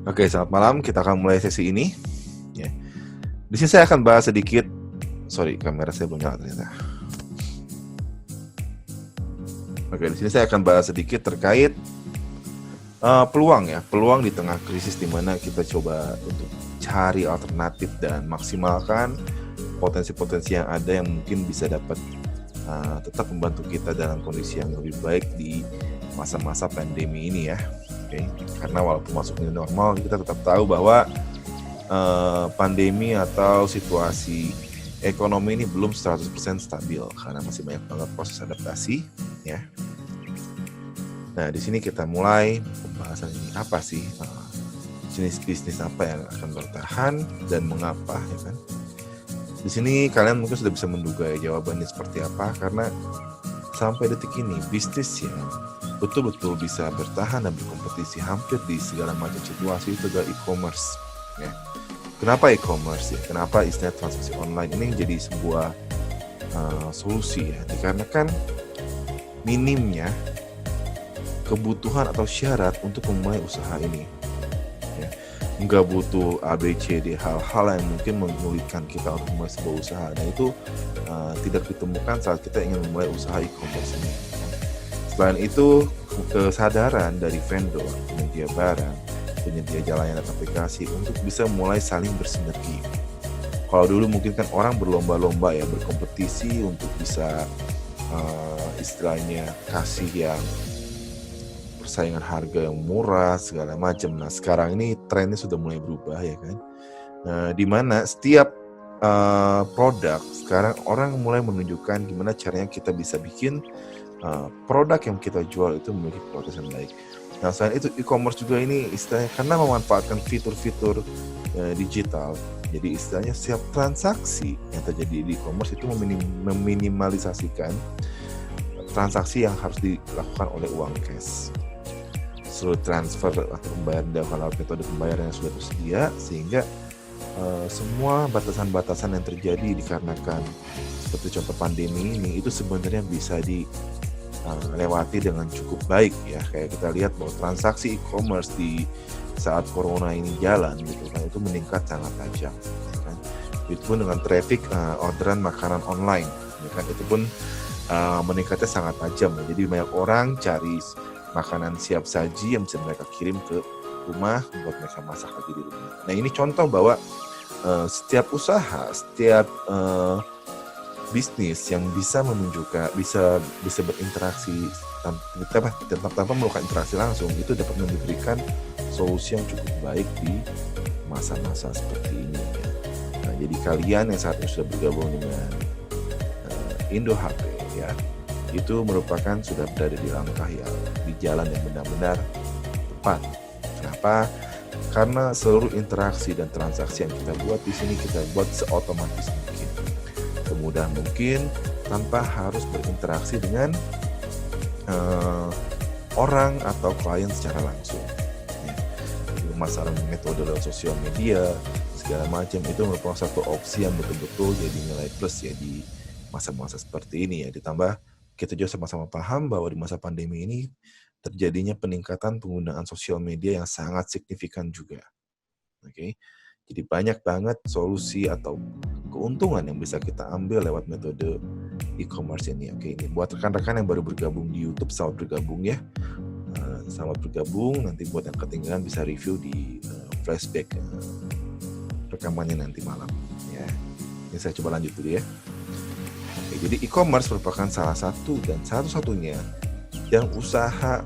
Oke, selamat malam. Kita akan mulai sesi ini. Ya. Di sini saya akan bahas sedikit. Sorry, kamera saya belum nyala ternyata. Oke, di sini saya akan bahas sedikit terkait peluang ya, peluang di tengah krisis di mana kita coba untuk cari alternatif dan maksimalkan potensi-potensi yang ada yang mungkin bisa dapat tetap membantu kita dalam kondisi yang lebih baik di masa-masa pandemi ini ya. Oke, karena walaupun masuk new normal, kita tetap tahu bahwa pandemi atau situasi ekonomi ini belum 100% stabil karena masih banyak banget proses adaptasi ya. Nah, di sini kita mulai pembahasan ini, apa sih jenis bisnis apa yang akan bertahan dan mengapa ya kan. Di sini kalian mungkin sudah bisa menduga ya jawabannya seperti apa, karena sampai detik ini bisnis yang betul-betul bisa bertahan dan berkompetisi hampir di segala macam situasi itu adalah e-commerce ya. Kenapa e-commerce ya? Kenapa istilah transaksi online ini jadi sebuah solusi ya? Dikarenakan minimnya kebutuhan atau syarat untuk memulai usaha ini ya. Nggak butuh ABCD hal-hal yang mungkin menyulitkan kita untuk memulai sebuah usaha, dan itu tidak ditemukan saat kita ingin memulai usaha e-commerce ini. Selain itu, kesadaran dari vendor, penyedia barang, penyedia layanan aplikasi untuk bisa mulai saling bersinergi. Kalau dulu mungkin kan orang berlomba-lomba ya, berkompetisi untuk bisa istilahnya kasih yang persaingan harga yang murah segala macam. Nah, sekarang ini trennya sudah mulai berubah ya kan. Di mana setiap produk sekarang orang mulai menunjukkan gimana caranya kita bisa bikin produk yang kita jual itu memiliki kualitas yang baik. Nah, selain itu e-commerce juga ini istilahnya karena memanfaatkan fitur-fitur digital. Jadi istilahnya setiap transaksi yang terjadi di e-commerce itu meminimalisasikan transaksi yang harus dilakukan oleh uang cash. Seluruh transfer atau pembayaran dengan metode pembayaran yang sudah tersedia, sehingga semua batasan-batasan yang terjadi dikarenakan seperti contoh pandemi ini itu sebenarnya bisa dilewati dengan cukup baik ya. Kayak kita lihat bahwa transaksi e-commerce di saat corona ini jalan gitu kan, itu meningkat sangat tajam ya kan. Itu pun dengan traffic orderan makanan online ya kan, itu pun meningkatnya sangat tajam ya. Jadi banyak orang cari makanan siap saji yang bisa mereka kirim ke rumah buat mereka masak lagi di rumah. Nah, ini contoh bahwa setiap usaha, setiap bisnis yang bisa menunjukkan bisa berinteraksi tanpa melakukan interaksi langsung, itu dapat memberikan solusi yang cukup baik di masa-masa seperti ini ya. Nah, jadi kalian yang saat ini sudah bergabung dengan Indo HP ya, itu merupakan sudah berada di langkah yang di jalan yang benar-benar tepat. Kenapa? Karena seluruh interaksi dan transaksi yang kita buat di sini kita buat seotomatis mungkin, semudah mungkin, tanpa harus berinteraksi dengan orang atau klien secara langsung. Pemasaran metode lewat sosial media segala macam itu merupakan satu opsi yang betul-betul jadi nilai plus ya di masa-masa seperti ini ya. Ditambah kita juga sama-sama paham bahwa di masa pandemi ini terjadinya peningkatan penggunaan sosial media yang sangat signifikan juga. Oke. Jadi banyak banget solusi atau keuntungan yang bisa kita ambil lewat metode e-commerce ini. Oke, ini buat rekan-rekan yang baru bergabung di YouTube, selamat bergabung ya. Selamat bergabung, nanti buat yang ketinggalan bisa review di flashback rekamannya nanti malam ya. Ini saya coba lanjut dulu ya. Oke, jadi e-commerce merupakan salah satu dan satu-satunya yang usaha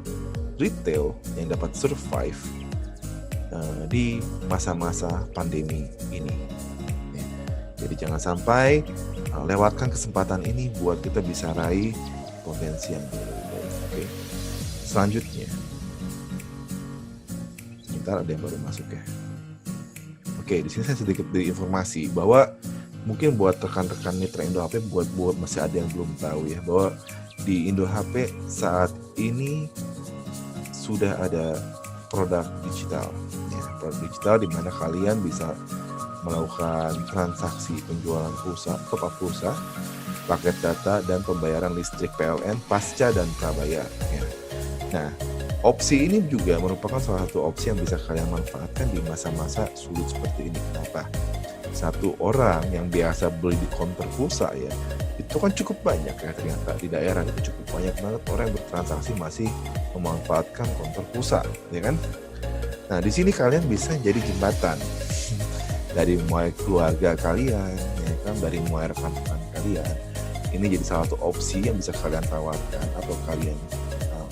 retail yang dapat survive di masa-masa pandemi ini ya. Jadi jangan sampai lewatkan kesempatan ini buat kita bisa raih potensi yang lebih baik. Oke. Selanjutnya, sebentar ada yang baru masuk ya. Oke, di sini saya sedikit beri informasi bahwa mungkin buat rekan-rekan mitra Indo HP, buat masih ada yang belum tahu ya, bahwa di Indo HP saat ini sudah ada produk digital ya, produk digital di mana kalian bisa melakukan transaksi penjualan pulsa, top up pulsa, paket data, dan pembayaran listrik PLN pasca dan prabayar ya. Nah, Opsi ini juga merupakan salah satu opsi yang bisa kalian manfaatkan di masa-masa sulit seperti ini. Kenapa? Satu orang yang biasa beli di konter pulsa ya, itu kan cukup banyak ya, ternyata di daerah itu cukup banyak banget orang yang bertransaksi masih memanfaatkan konter pulsa, ya kan? Nah, di sini kalian bisa jadi jembatan dari mulai keluarga kalian, ya kan, dari mulai rekan-rekan kalian. Ini jadi salah satu opsi yang bisa kalian tawarkan atau kalian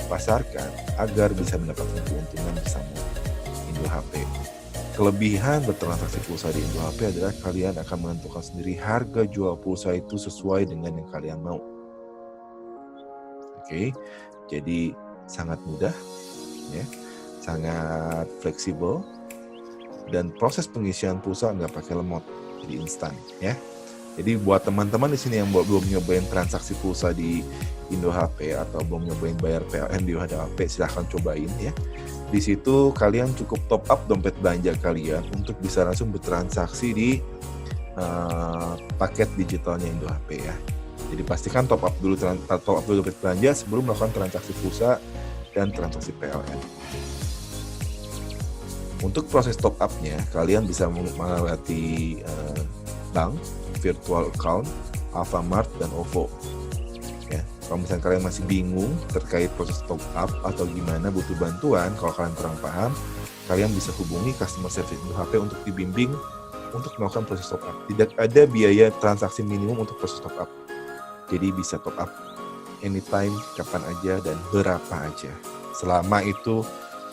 pasarkan agar bisa mendapatkan keuntungan bersama Indo HP. Kelebihan bertransaksi pulsa di Indo HP adalah kalian akan menentukan sendiri harga jual pulsa itu sesuai dengan yang kalian mau. Oke, jadi sangat mudah, ya, sangat fleksibel, dan proses pengisian pulsa nggak pakai lemot, jadi instan, ya. Jadi buat teman-teman di sini yang belum nyobain transaksi pulsa di Indo HP atau belum nyobain bayar PLN di Indo HP, silahkan cobain ya. Di situ kalian cukup top up dompet belanja kalian untuk bisa langsung bertransaksi di paket digitalnya Indo HP ya. Jadi pastikan top up dulu dompet belanja sebelum melakukan transaksi pulsa dan transaksi PLN. Untuk proses top up-nya, kalian bisa melewati bank, virtual account, Alfamart, dan OVO. Ya, kalau misalnya kalian masih bingung terkait proses top up atau gimana, butuh bantuan, kalau kalian kurang paham, kalian bisa hubungi customer service Indo HP untuk dibimbing untuk melakukan proses top up. Tidak ada biaya transaksi minimum untuk proses top up. Jadi bisa top up anytime, kapan aja, dan berapa aja. Selama itu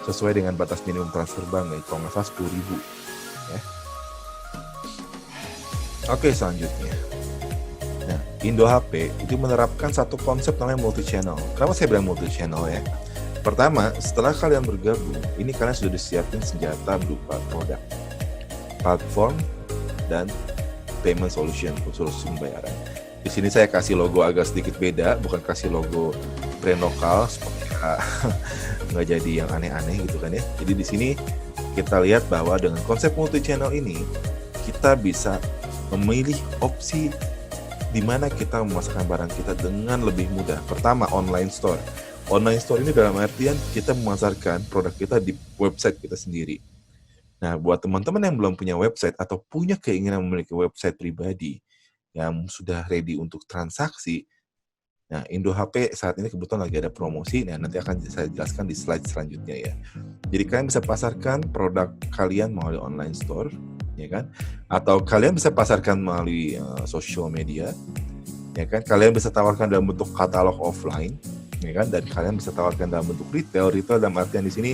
sesuai dengan batas minimum transfer bank, ya, kalau nggak salah 10.000. Ya. Oke, selanjutnya. Nah, Indo HP itu menerapkan satu konsep namanya multi-channel. Kenapa saya bilang multi-channel ya? Pertama, setelah kalian bergabung, ini kalian sudah disiapin senjata berupa produk, platform, dan payment solution, solusi pembayaran. Di sini saya kasih logo agak sedikit beda, bukan kasih logo brand lokal supaya nggak jadi yang aneh-aneh gitu kan ya. Jadi di sini kita lihat bahwa dengan konsep multi-channel ini, kita bisa memilih opsi di mana kita memasarkan barang kita dengan lebih mudah. Pertama, online store. Online store ini dalam artian kita memasarkan produk kita di website kita sendiri. Nah, buat teman-teman yang belum punya website atau punya keinginan memiliki website pribadi yang sudah ready untuk transaksi, nah, Indo HP saat ini kebetulan lagi ada promosi. Nah, nanti akan saya jelaskan di slide selanjutnya ya. Jadi kalian bisa pasarkan produk kalian melalui online store, ya kan? Atau kalian bisa pasarkan melalui social media, ya kan? Kalian bisa tawarkan dalam bentuk katalog offline, ya kan? Dan kalian bisa tawarkan dalam bentuk retail. Retail dalam artian di sini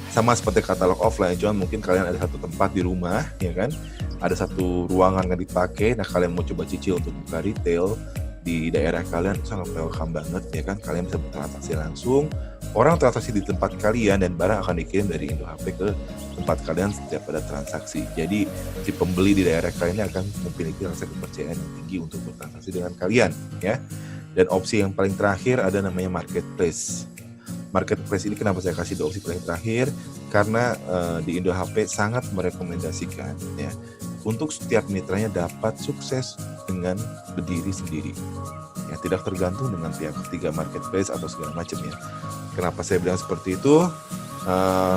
sama seperti katalog offline, cuman mungkin kalian ada satu tempat di rumah, ya kan? Ada satu ruangan yang dipakai. Nah, kalian mau coba cicil untuk buka retail di daerah kalian, sangat welcome banget, ya kan? Kalian bisa bertransaksi langsung. Orang transaksi di tempat kalian dan barang akan dikirim dari Indo HP ke tempat kalian setiap ada transaksi. Jadi si pembeli di daerah kalian akan memiliki rasa kepercayaan yang tinggi untuk bertransaksi dengan kalian, ya. Dan opsi yang paling terakhir ada namanya marketplace. Marketplace ini kenapa saya kasih di opsi paling terakhir? Karena di Indo HP sangat merekomendasikan ya untuk setiap mitranya dapat sukses dengan berdiri sendiri. Ya, tidak tergantung dengan pihak ketiga marketplace atau segala macam ya. Kenapa saya bilang seperti itu?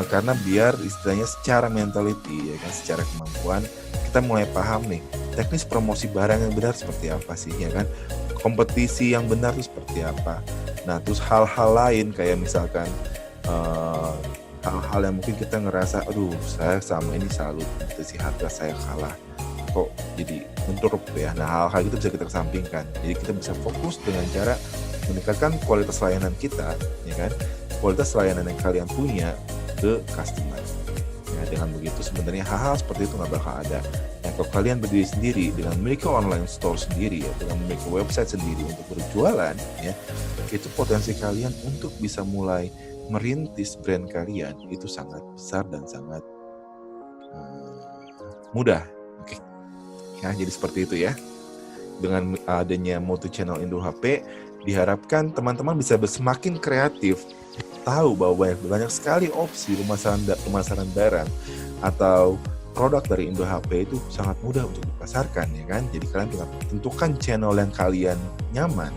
Karena biar istilahnya secara mentality, ya kan, secara kemampuan kita mulai paham nih teknis promosi barang yang benar seperti apa sih, ya kan? Kompetisi yang benar itu seperti apa? Nah, terus hal-hal lain kayak misalkan hal-hal yang mungkin kita ngerasa, aduh, saya sama ini selalu kompetisi harga saya kalah, kok jadi menurut ya. Nah, hal-hal itu bisa kita kesampingkan. Jadi kita bisa fokus dengan cara meningkatkan kualitas layanan kita, ya kan? Kualitas layanan yang kalian punya ke customer. Ya, dengan begitu sebenarnya hal-hal seperti itu nggak bakal ada. Nah, kalau kalian berdiri sendiri dengan memiliki online store sendiri, ya, dengan memiliki website sendiri untuk berjualan, ya, itu potensi kalian untuk bisa mulai merintis brand kalian itu sangat besar dan sangat mudah. Oke. Ya, jadi seperti itu ya. Dengan adanya multi-channel Indo HP, diharapkan teman-teman bisa semakin kreatif, tahu bahwa banyak sekali opsi pemasaran barang atau produk dari Indo HP itu sangat mudah untuk dipasarkan, ya kan? Jadi kalian tinggal tentukan channel yang kalian nyaman.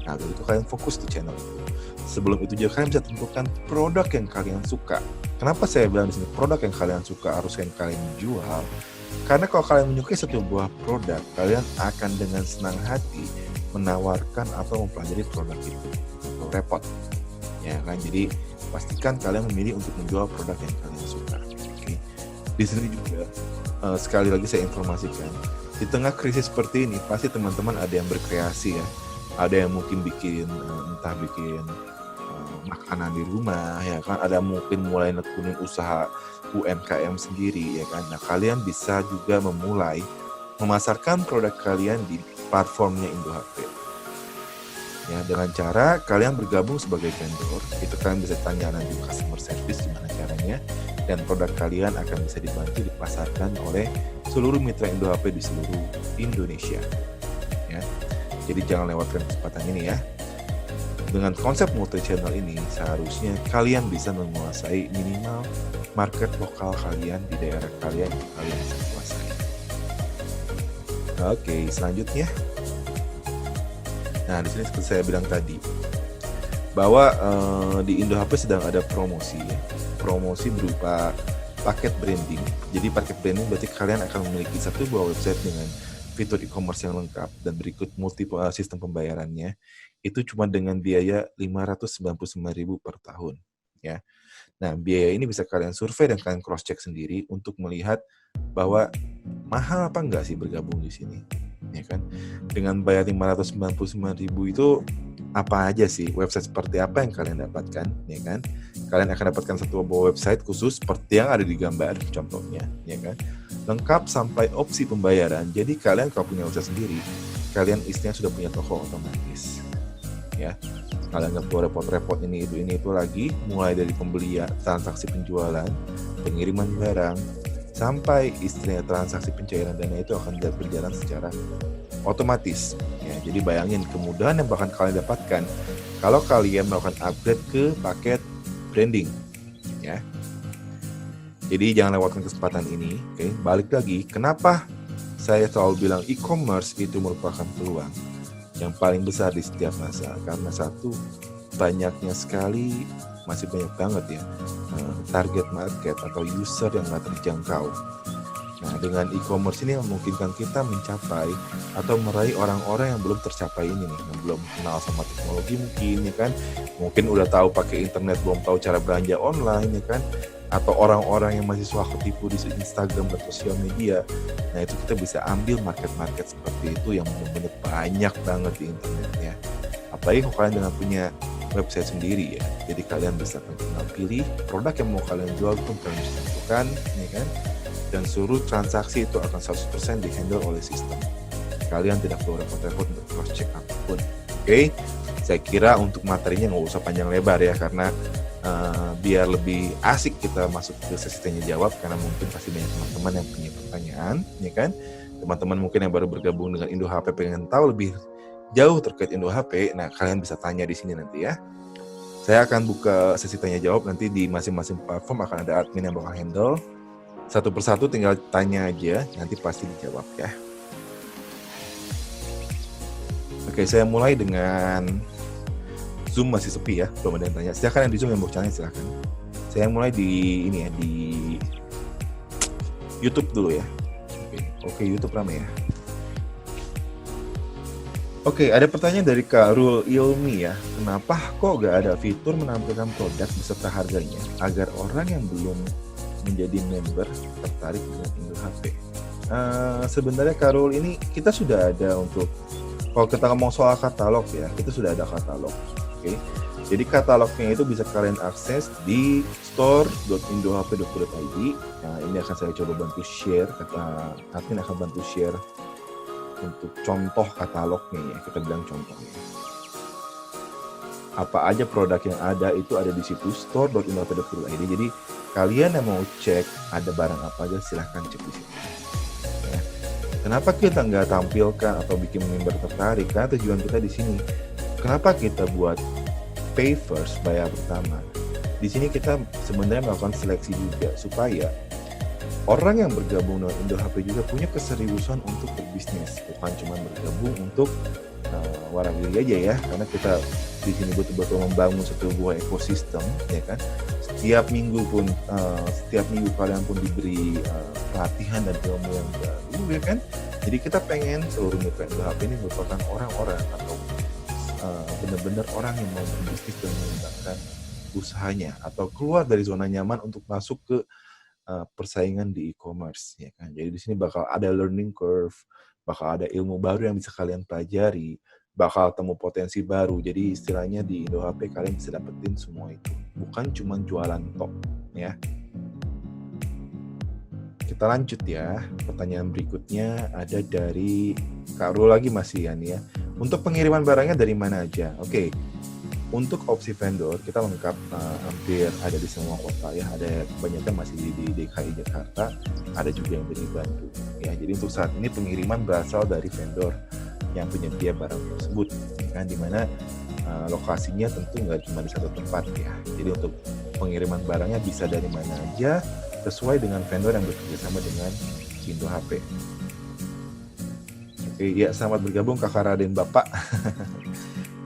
Nah, begitu kalian fokus di channel itu. sebelum itu juga kalian bisa tentukan produk yang kalian suka. Kenapa saya bilang di sini produk yang kalian suka harus yang kalian jual? Karena kalau kalian menyukai satu buah produk, kalian akan dengan senang hati menawarkan atau mempelajari produk itu. Atau repot, ya kan? Jadi pastikan kalian memilih untuk menjual produk yang kalian suka. Oke. Di sini juga sekali lagi saya informasikan, di tengah krisis seperti ini pasti teman-teman ada yang berkreasi ya. Ada yang mungkin bikin entah bikin makanan di rumah ya kan, ada mungkin mulai nekunin usaha UMKM sendiri ya kan. Nah, kalian bisa juga memulai memasarkan produk kalian di platformnya Indo HP. Ya, dengan cara kalian bergabung sebagai vendor, itu kalian bisa tanya nanti customer service gimana caranya, dan produk kalian akan bisa dibantu dipasarkan oleh seluruh mitra Indo HP di seluruh Indonesia. Ya. Jadi jangan lewatkan kesempatan ini ya. Dengan konsep multi-channel ini, seharusnya kalian bisa menguasai minimal market lokal kalian di daerah kalian yang kalian bisa kuasai. Oke, selanjutnya. Nah, di sini seperti saya bilang tadi, bahwa di Indo HP sedang ada promosi ya. Promosi berupa paket branding. Jadi paket branding berarti kalian akan memiliki satu buah website dengan fitur e-commerce yang lengkap dan berikut multi sistem pembayarannya. Itu cuma dengan biaya 599.000 per tahun ya. Nah, biaya ini bisa kalian survei dan kalian cross check sendiri untuk melihat bahwa mahal apa enggak sih bergabung di sini. Ya kan? Dengan bayar 599.000 itu apa aja sih, website seperti apa yang kalian dapatkan, ya kan? Kalian akan dapatkan satu website khusus seperti yang ada di gambar contohnya, ya kan? Lengkap sampai opsi pembayaran. Jadi kalian kalau punya website sendiri, kalian istrinya sudah punya toko otomatis. Ya. Kalian nggak perlu repot-repot ini itu lagi, mulai dari pembelian, transaksi penjualan, pengiriman barang, sampai istrinya transaksi pencairan dana itu akan berjalan secara otomatis. Ya, jadi bayangin kemudahan yang bakal kalian dapatkan kalau kalian melakukan upgrade ke paket branding. Ya. Jadi jangan lewatkan kesempatan ini. Oke, balik lagi, kenapa saya selalu bilang e-commerce itu merupakan peluang yang paling besar di setiap masa, karena satu, banyaknya sekali, masih banyak banget ya target market atau user yang nggak terjangkau. Nah, dengan e-commerce ini memungkinkan kita mencapai atau meraih orang-orang yang belum tercapai ini nih, yang belum kenal sama teknologi mungkin ya kan, mungkin udah tahu pakai internet belum tahu cara belanja online ya kan, atau orang-orang yang masih suka ketipu di Instagram dan sosial media. Nah, itu kita bisa ambil market-market seperti itu yang benar-benar banyak banget di internet ya. Apalagi kalau kalian dengan punya website sendiri ya. Jadi kalian bisa tinggal pilih produk yang mau kalian jual pun kalian bisa tentukan ya kan. Dan seluruh transaksi itu akan 100% di-handle oleh sistem. Kalian tidak perlu repot-repot untuk cross-check apapun. Oke? Saya kira untuk materinya nggak usah panjang lebar ya, karena biar lebih asik kita masuk ke sesi tanya jawab, karena mungkin pasti banyak teman-teman yang punya pertanyaan, ya kan? Teman-teman mungkin yang baru bergabung dengan Indo HP pengen tahu lebih jauh terkait Indo HP, nah kalian bisa tanya di sini nanti ya. Saya akan buka sesi tanya jawab nanti di masing-masing platform, akan ada admin yang bakal handle. Satu persatu tinggal tanya aja, nanti pasti dijawab ya. Oke, saya mulai dengan Zoom masih sepi ya, belum ada yang tanya. Silakan yang di Zoom yang mau tanya silakan. Saya mulai di ini ya, di YouTube dulu ya. Oke, YouTube ramai ya. Oke, ada pertanyaan dari Kak Rul Ilmi ya. Kenapa kok gak ada fitur menampilkan produk beserta harganya agar orang yang belum menjadi member tertarik dengan Indo HP? Sebenarnya Kak Rul, ini kita sudah ada untuk, kalau kita ngomong soal katalog ya, kita sudah ada katalog. Oke. Jadi katalognya itu bisa kalian akses di store.indohp.co.id. Nah, ini akan saya coba bantu share, admin akan bantu share untuk contoh katalognya ya, kita bilang contohnya. Apa aja produk yang ada itu ada di situ, store.indohp.co.id. Jadi kalian yang mau cek ada barang apa aja silahkan cek di situ. Ya. Kenapa kita nggak tampilkan atau bikin member tertarik? Karena tujuan kita di sini. Kenapa kita buat pay first, bayar pertama? Di sini kita sebenarnya melakukan seleksi juga supaya orang yang bergabung dengan Indo HP juga punya keseriusan untuk berbisnis, bukan cuma bergabung untuk warawiri aja ya, karena kita di sini betul-betul membangun satu buah ekosistem, ya kan. Setiap minggu kalian pun diberi pelatihan dan ilmu yang baru, ya kan. Jadi kita pengen seluruh mitra HP ini merupakan orang-orang atau benar-benar orang yang mau berbisnis dan mengembangkan usahanya atau keluar dari zona nyaman untuk masuk ke persaingan di e-commerce, ya kan. Jadi di sini bakal ada learning curve, bakal ada ilmu baru yang bisa kalian pelajari, bakal temu potensi baru. Jadi istilahnya di Indo HP kalian bisa dapetin semua itu, bukan cuma jualan top, ya. Kita lanjut ya. Pertanyaan berikutnya ada dari Kak Ru lagi masih ya. Untuk pengiriman barangnya dari mana aja? Oke. Untuk opsi vendor kita lengkap, hampir ada di semua kota ya. Ada banyaknya masih di DKI Jakarta, ada juga yang di Bandung. Ya, jadi untuk saat ini pengiriman berasal dari vendor yang penyedia barang tersebut, kan, dimana lokasinya tentu nggak cuma di satu tempat ya. Jadi untuk pengiriman barangnya bisa dari mana aja, sesuai dengan vendor yang bekerja sama dengan Indo HP. Oke, ya, selamat bergabung Kakak Raden Bapak.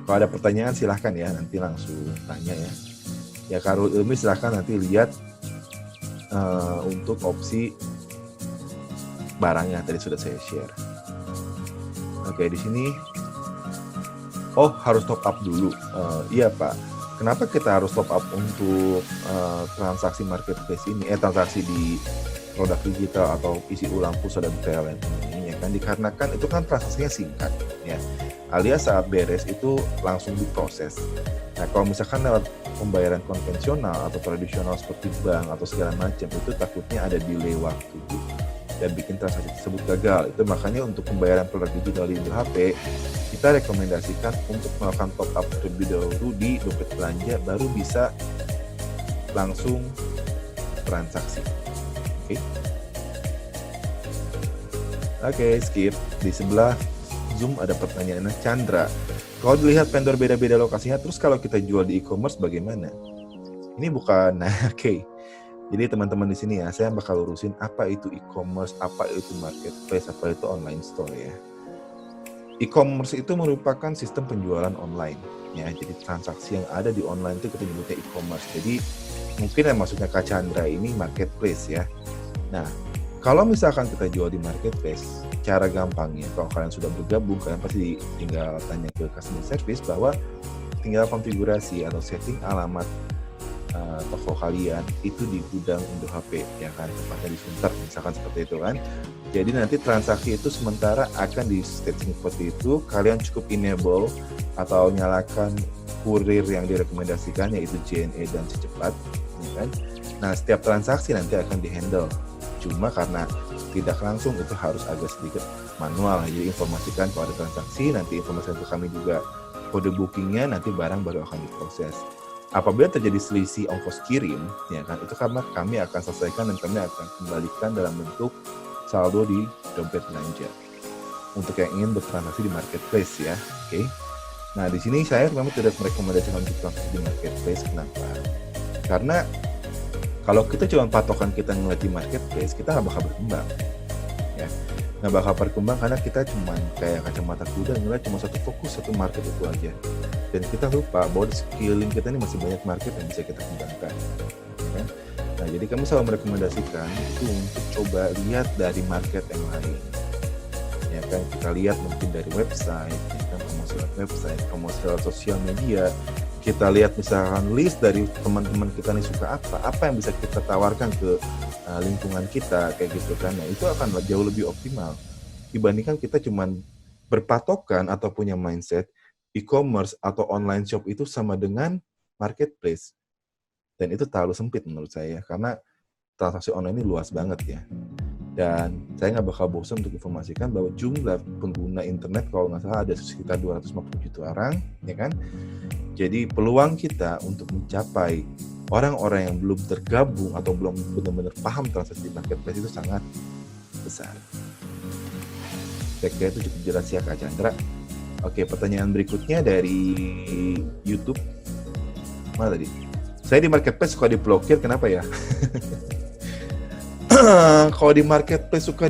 Kalau ada pertanyaan silahkan ya, nanti langsung tanya ya. Ya, Karul Ilmi silahkan nanti lihat untuk opsi barangnya tadi sudah saya share. Oke, di sini harus top up dulu. Iya Pak, kenapa kita harus top up untuk transaksi marketplace ini? Transaksi di produk digital atau isi ulang pulsa dan PLN ini, ya kan? Dikarenakan itu kan transaksinya singkat, ya. Alias saat beres itu langsung diproses. Nah, kalau misalkan lewat pembayaran konvensional atau tradisional seperti bank atau segala macam, itu takutnya ada delay waktu dan bikin transaksi tersebut gagal. Itu makanya untuk pembayaran produk digital di Indo HP, kita rekomendasikan untuk melakukan top up terlebih dahulu di dompet belanja, baru bisa langsung transaksi. Oke, skip. Di sebelah Zoom ada pertanyaannya Chandra. Kalau dilihat vendor beda-beda lokasinya, terus kalau kita jual di e-commerce bagaimana? Ini bukan, oke. Jadi teman-teman di sini ya, saya bakal urusin apa itu e-commerce, apa itu marketplace, apa itu online store ya. E-commerce itu merupakan sistem penjualan online ya. Jadi transaksi yang ada di online itu kita nyebutnya e-commerce. Jadi mungkin yang maksudnya Kak Chandra ini marketplace ya. Nah, kalau misalkan kita jual di marketplace, cara gampangnya, kalau kalian sudah bergabung, kalian pasti tinggal tanya ke customer service bahwa tinggal konfigurasi atau setting alamat toko kalian itu di gudang Indo HP, ya kan, tempatnya di Sunter, misalkan seperti itu kan. Jadi nanti transaksi itu sementara akan di setting seperti itu, kalian cukup enable atau nyalakan kurir yang direkomendasikan, yaitu JNE dan secepat, ya kan. Nah, setiap transaksi nanti akan dihandle. Cuma karena tidak langsung itu harus agak sedikit manual. Jadi informasikan kalau ada transaksi, nanti informasikan ke kami juga kode bookingnya, nanti barang baru akan diproses. Apabila terjadi selisih ongkos kirim, ya kan, itu kami akan selesaikan dan kami akan kembalikan dalam bentuk saldo di dompet belanja. Untuk yang ingin bertransaksi di marketplace ya, oke. Nah, di sini saya memang tidak merekomendasikan untuk transaksi di marketplace. Kenapa? Karena kalau kita cuma patokan kita ngeliat di marketplace, kita nggak bakal berkembang, ya. Nggak bakal berkembang karena kita cuma kayak kacamata kuda ngeliat cuma satu fokus, satu market itu aja. Dan kita lupa bahwa di sekeliling kita ini masih banyak market yang bisa kita kembangkan, ya. Nah, jadi kami selalu merekomendasikan itu untuk coba lihat dari market yang lain, ya kan. Kita lihat mungkin dari website, ya kan, promosi website, promosi sosial media. Kita lihat misalkan list dari teman-teman kita nih suka apa yang bisa kita tawarkan ke lingkungan kita, kayak gitu kan. Nah, itu akan jauh lebih optimal dibandingkan kita cuman berpatokan atau punya mindset e-commerce atau online shop itu sama dengan marketplace. Dan itu terlalu sempit menurut saya, karena transaksi online ini luas banget ya. Dan saya nggak bakal bosan untuk informasikan bahwa jumlah pengguna internet kalau nggak salah ada sekitar 250 juta orang, ya kan. Jadi peluang kita untuk mencapai orang-orang yang belum tergabung atau belum benar-benar paham transaksi marketplace itu sangat besar. Saya kira itu cukup jelas ya Kak Chandra. Oke, pertanyaan berikutnya dari YouTube. Mana tadi? Saya di marketplace suka diblokir, kenapa ya? Kalau di marketplace suka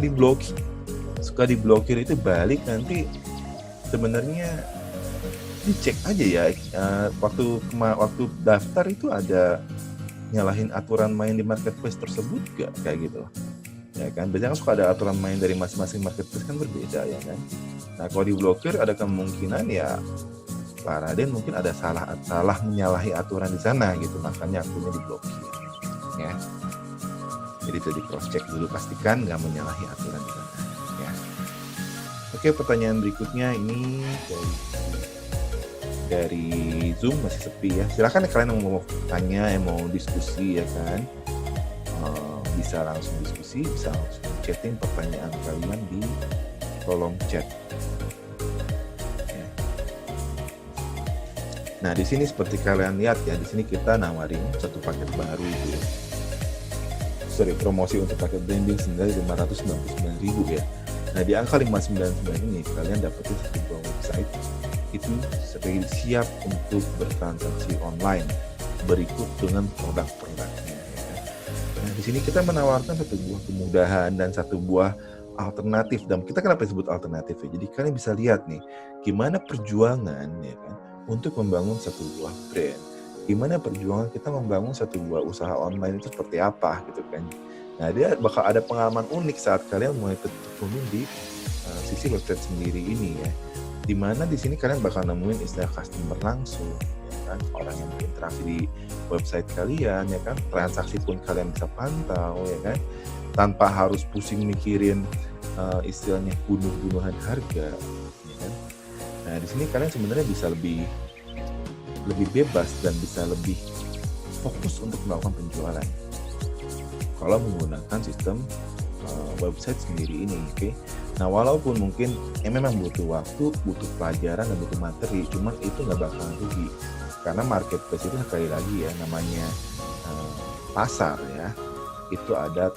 diblokir itu balik nanti sebenarnya dicek aja ya, waktu daftar itu ada nyalahin aturan main di marketplace tersebut gak, kayak gitu ya kan. Biasanya kan suka ada aturan main dari masing-masing marketplace kan berbeda ya kan. Nah kalau diblokir ada kemungkinan ya Pak Raden mungkin ada salah menyalahi aturan di sana gitu, makanya akunnya diblokir ya. Jadi itu di cross check dulu, pastikan nggak menyalahi aturan di sana ya. Oke, pertanyaan berikutnya ini dari Zoom masih sepi ya. Silakan kalian yang mau tanya, yang mau diskusi ya kan, bisa langsung diskusi, bisa langsung chatting pertanyaan kalian di kolom chat. Ya. Nah di sini seperti kalian lihat ya, di sini kita nawarin satu paket baru itu. Promosi untuk paket branding senilai 599.000 ya. Nah di angka 599 ini kalian dapetin satu buah website itu siap untuk bertransaksi online berikut dengan produk-produknya. Ya. Nah di sini kita menawarkan satu buah kemudahan dan satu buah alternatif. Dan kita kenapa disebut alternatif ya? Jadi kalian bisa lihat nih gimana perjuangan ya kan untuk membangun satu buah brand. Gimana perjuangan kita membangun satu buah usaha online itu seperti apa gitu kan. Nah dia bakal ada pengalaman unik saat kalian mulai terjun di sisi website sendiri ini ya. Dimana di sini kalian bakal nemuin istilah customer langsung ya kan, orang yang berinteraksi di website kalian ya kan, transaksi pun kalian bisa pantau ya kan, tanpa harus pusing mikirin istilahnya bunuh-bunuhan harga ya kan. Nah di sini kalian sebenarnya bisa lebih bebas dan bisa lebih fokus untuk melakukan penjualan kalau menggunakan sistem website sendiri ini, oke? Nah walaupun mungkin memang butuh waktu, butuh pelajaran dan butuh materi, cuman itu nggak bakalan rugi karena marketplace itu sekali lagi ya namanya pasar ya, itu ada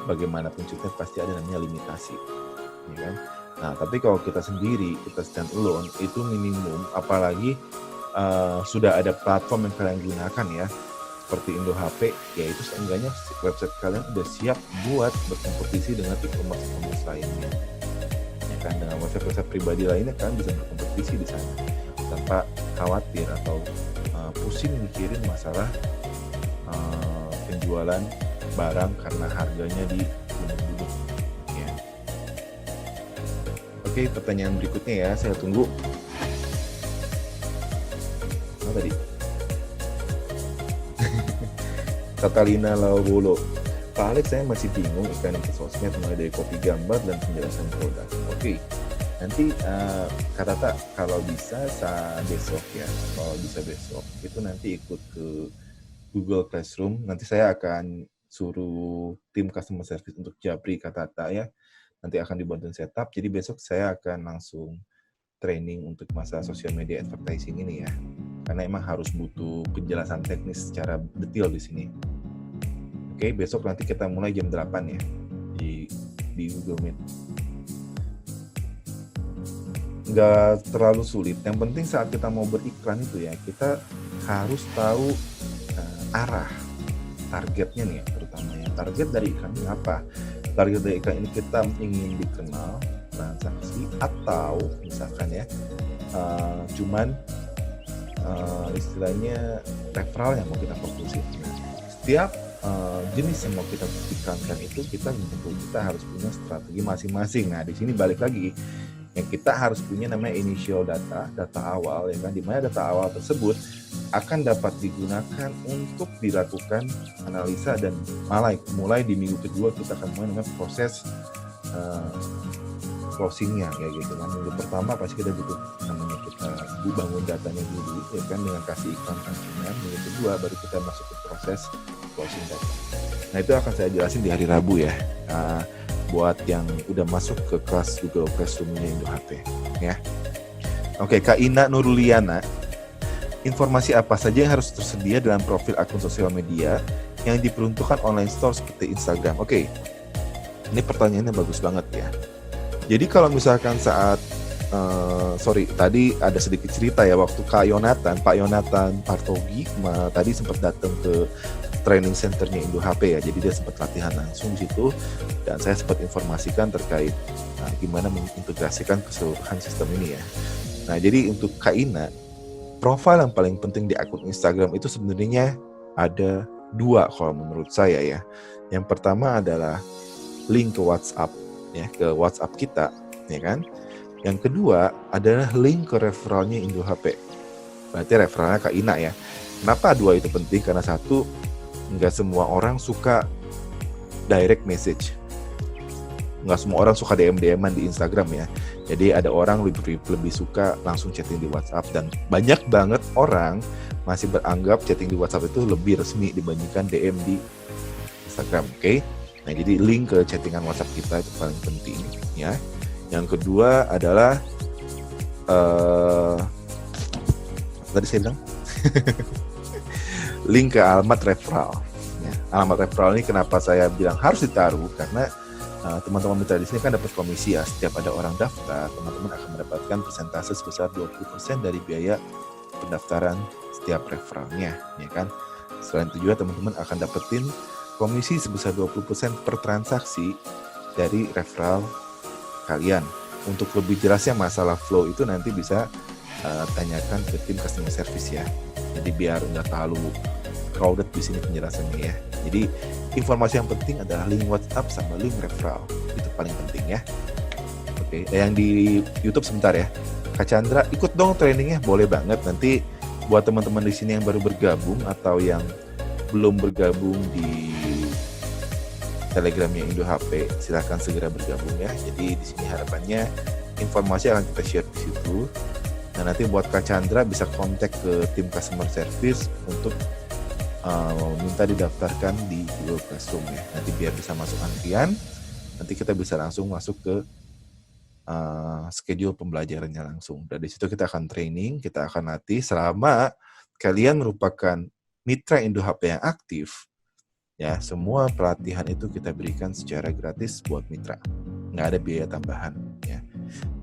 bagaimanapun ceritanya pasti ada namanya limitasi, ya kan? Nah tapi kalau kita sendiri, kita stand alone itu minimum, apalagi sudah ada platform yang kalian gunakan ya seperti Indo HP, yaitu seenggaknya website kalian udah siap buat berkompetisi dengan e-commerce lainnya ya kan. Dengan website pribadi lainnya kalian bisa berkompetisi di sana tanpa khawatir atau pusing mikirin masalah penjualan barang karena harganya dibunuh-bunuh ya. Oke, pertanyaan berikutnya ya, saya tunggu. Tadi Catalina Laubolo, Pak Alex, saya masih bingung iklan di sosmed mulai dari copy gambar dan penjelasan produk. Oke, nanti kata tak kalau bisa besok ya, kalau bisa besok itu nanti ikut ke Google Classroom. Nanti saya akan suruh tim customer service untuk Japri Katata ya, nanti akan dibantuin setup. Jadi besok saya akan langsung training untuk masalah social media advertising ini ya, karena emang harus butuh penjelasan teknis secara detail di sini. Oke, besok nanti kita mulai jam 8 ya di Google Meet. Nggak terlalu sulit, yang penting saat kita mau beriklan itu ya, kita harus tahu arah targetnya nih, terutamanya target dari iklan ini apa. Target dari iklan ini kita ingin dikenal, transaksi, atau misalkan ya cuman istilahnya referral yang mau kita fokusin. Setiap jenis yang mau kita iklankan itu kita harus punya strategi masing-masing. Nah di sini balik lagi yang kita harus punya namanya initial data awal ya kan, di mana data awal tersebut akan dapat digunakan untuk dilakukan analisa dan mulai di minggu kedua kita akan mulai dengan proses closingnya kayak gitu kan. Minggu pertama pasti kita butuh namanya kita bangun datanya dulu ya kan, dengan kasih iklan konsumen. Minggu kedua baru kita masuk ke proses closing data. Nah itu akan saya jelasin di hari Rabu ya, buat yang udah masuk ke kelas Google Classroom-nya Indo HP ya. Oke, Kak Ina Nuruliana, informasi apa saja yang harus tersedia dalam profil akun sosial media yang diperuntukkan online store seperti Instagram? Oke, ini pertanyaannya bagus banget ya. Jadi kalau misalkan saat tadi ada sedikit cerita ya, waktu Pak Yonatan Partogi tadi sempat datang ke training centernya Indo HP ya. Jadi dia sempat latihan langsung di situ dan saya sempat informasikan terkait gimana mengintegrasikan keseluruhan sistem ini ya. Nah, jadi untuk Kak Ina, profil yang paling penting di akun Instagram itu sebenarnya ada 2 kalau menurut saya ya. Yang pertama adalah link ke WhatsApp ya, ke WhatsApp kita ya kan. Yang kedua adalah link ke referralnya Indo HP. Berarti referralnya Kak Ina ya. Kenapa 2 itu penting? Karena satu, nggak semua orang suka direct message. Nggak semua orang suka DM-DM-an di Instagram ya. Jadi ada orang lebih suka langsung chatting di WhatsApp, dan banyak banget orang masih beranggap chatting di WhatsApp itu lebih resmi dibandingkan DM di Instagram, oke? Nah, jadi link ke chattingan WhatsApp kita itu paling penting ya. Yang kedua adalah tadi saya bilang link ke alamat referral. Ya, alamat referral ini kenapa saya bilang harus ditaruh, karena teman-teman mitra di sini kan dapat komisi ya. Setiap ada orang daftar, teman-teman akan mendapatkan persentase sebesar 20% dari biaya pendaftaran setiap referralnya, ya kan? Selain itu juga teman-teman akan dapetin komisi sebesar 20% per transaksi dari referral kalian. Untuk lebih jelasnya masalah flow itu nanti bisa tanyakan ke tim customer service ya. Jadi biar nggak terlalu crowded di sini penjelasannya ya. Jadi informasi yang penting adalah link WhatsApp sama link referral, itu paling penting ya. Oke, yang di YouTube sebentar ya. Kak Chandra ikut dong trainingnya, boleh banget. Nanti buat teman-teman di sini yang baru bergabung atau yang belum bergabung di Telegramnya Indo HP, silahkan segera bergabung ya. Jadi di sini harapannya informasi akan kita share di situ. Nah, nanti buat Kak Chandra bisa kontak ke tim customer service untuk minta didaftarkan di Google Classroom ya. Nanti biar bisa masuk antrian, nanti kita bisa langsung masuk ke schedule pembelajarannya langsung. Dan di situ kita akan training, kita akan latih selama kalian merupakan mitra Indo HP yang aktif. Ya, semua pelatihan itu kita berikan secara gratis buat mitra. Nggak ada biaya tambahan ya.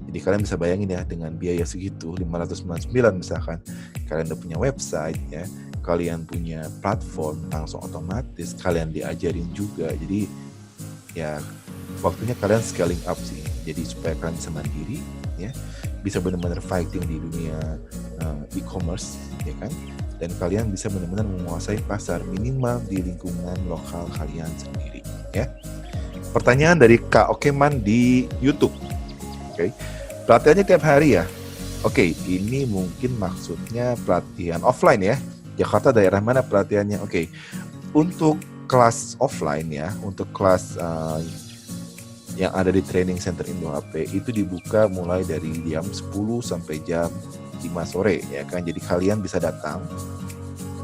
Jadi kalian bisa bayangin ya, dengan biaya segitu 599 misalkan, kalian udah punya website ya, kalian punya platform, langsung otomatis kalian diajarin juga. Jadi ya waktunya kalian scaling up sih. Jadi supaya kalian bisa mandiri ya, bisa benar-benar fighting di dunia e-commerce ya kan. Dan kalian bisa benar-benar menguasai pasar minimal di lingkungan lokal kalian sendiri ya. Pertanyaan dari Kak Okeman di YouTube. Oke. Pelatihannya tiap hari ya. Oke, ini mungkin maksudnya pelatihan offline ya. Jakarta daerah mana pelatihannya? Oke. Untuk kelas offline ya, untuk kelas yang ada di Training Center Indo HP itu dibuka mulai dari jam 10 sampai jam 5 sore ya kan. Jadi kalian bisa datang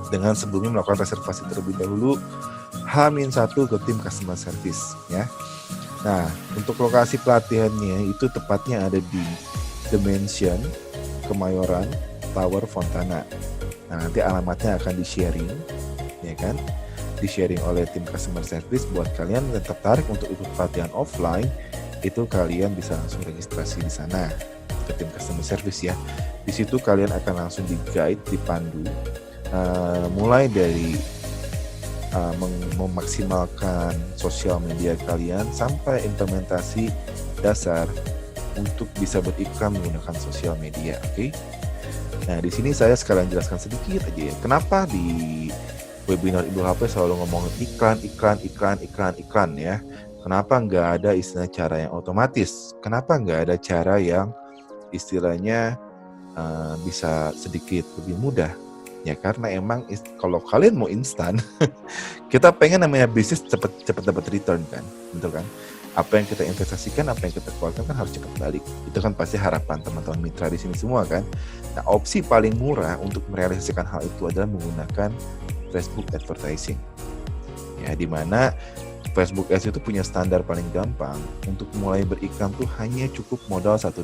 dengan sebelumnya melakukan reservasi terlebih dahulu H-1 ke tim customer service ya. Nah, untuk lokasi pelatihannya itu tepatnya ada di Dimension Kemayoran Tower Fontana. Nah, nanti alamatnya akan di-sharing ya kan. Di-sharing oleh tim customer service. Buat kalian yang tertarik untuk ikut pelatihan offline, itu kalian bisa langsung registrasi di sana ke tim customer service ya. Di situ kalian akan langsung di-guide, dipandu mulai dari memaksimalkan sosial media kalian sampai implementasi dasar untuk bisa beriklan menggunakan sosial media, oke? Nah, di sini saya sekalian jelaskan sedikit aja ya. Kenapa di webinar Indo HP selalu ngomong iklan ya? Kenapa nggak ada istilah cara yang otomatis? Kenapa nggak ada cara yang istilahnya bisa sedikit lebih mudah? Ya karena emang kalau kalian mau instan, kita pengen namanya bisnis cepat dapat return kan, betul kan? Apa yang kita investasikan, apa yang kita keluarkan kan harus cepat balik. Itu kan pasti harapan teman-teman mitra di sini semua kan. Nah, opsi paling murah untuk merealisasikan hal itu adalah menggunakan Facebook advertising. Ya, di mana Facebook Ads itu punya standar paling gampang. Untuk mulai beriklan tuh hanya cukup modal $1.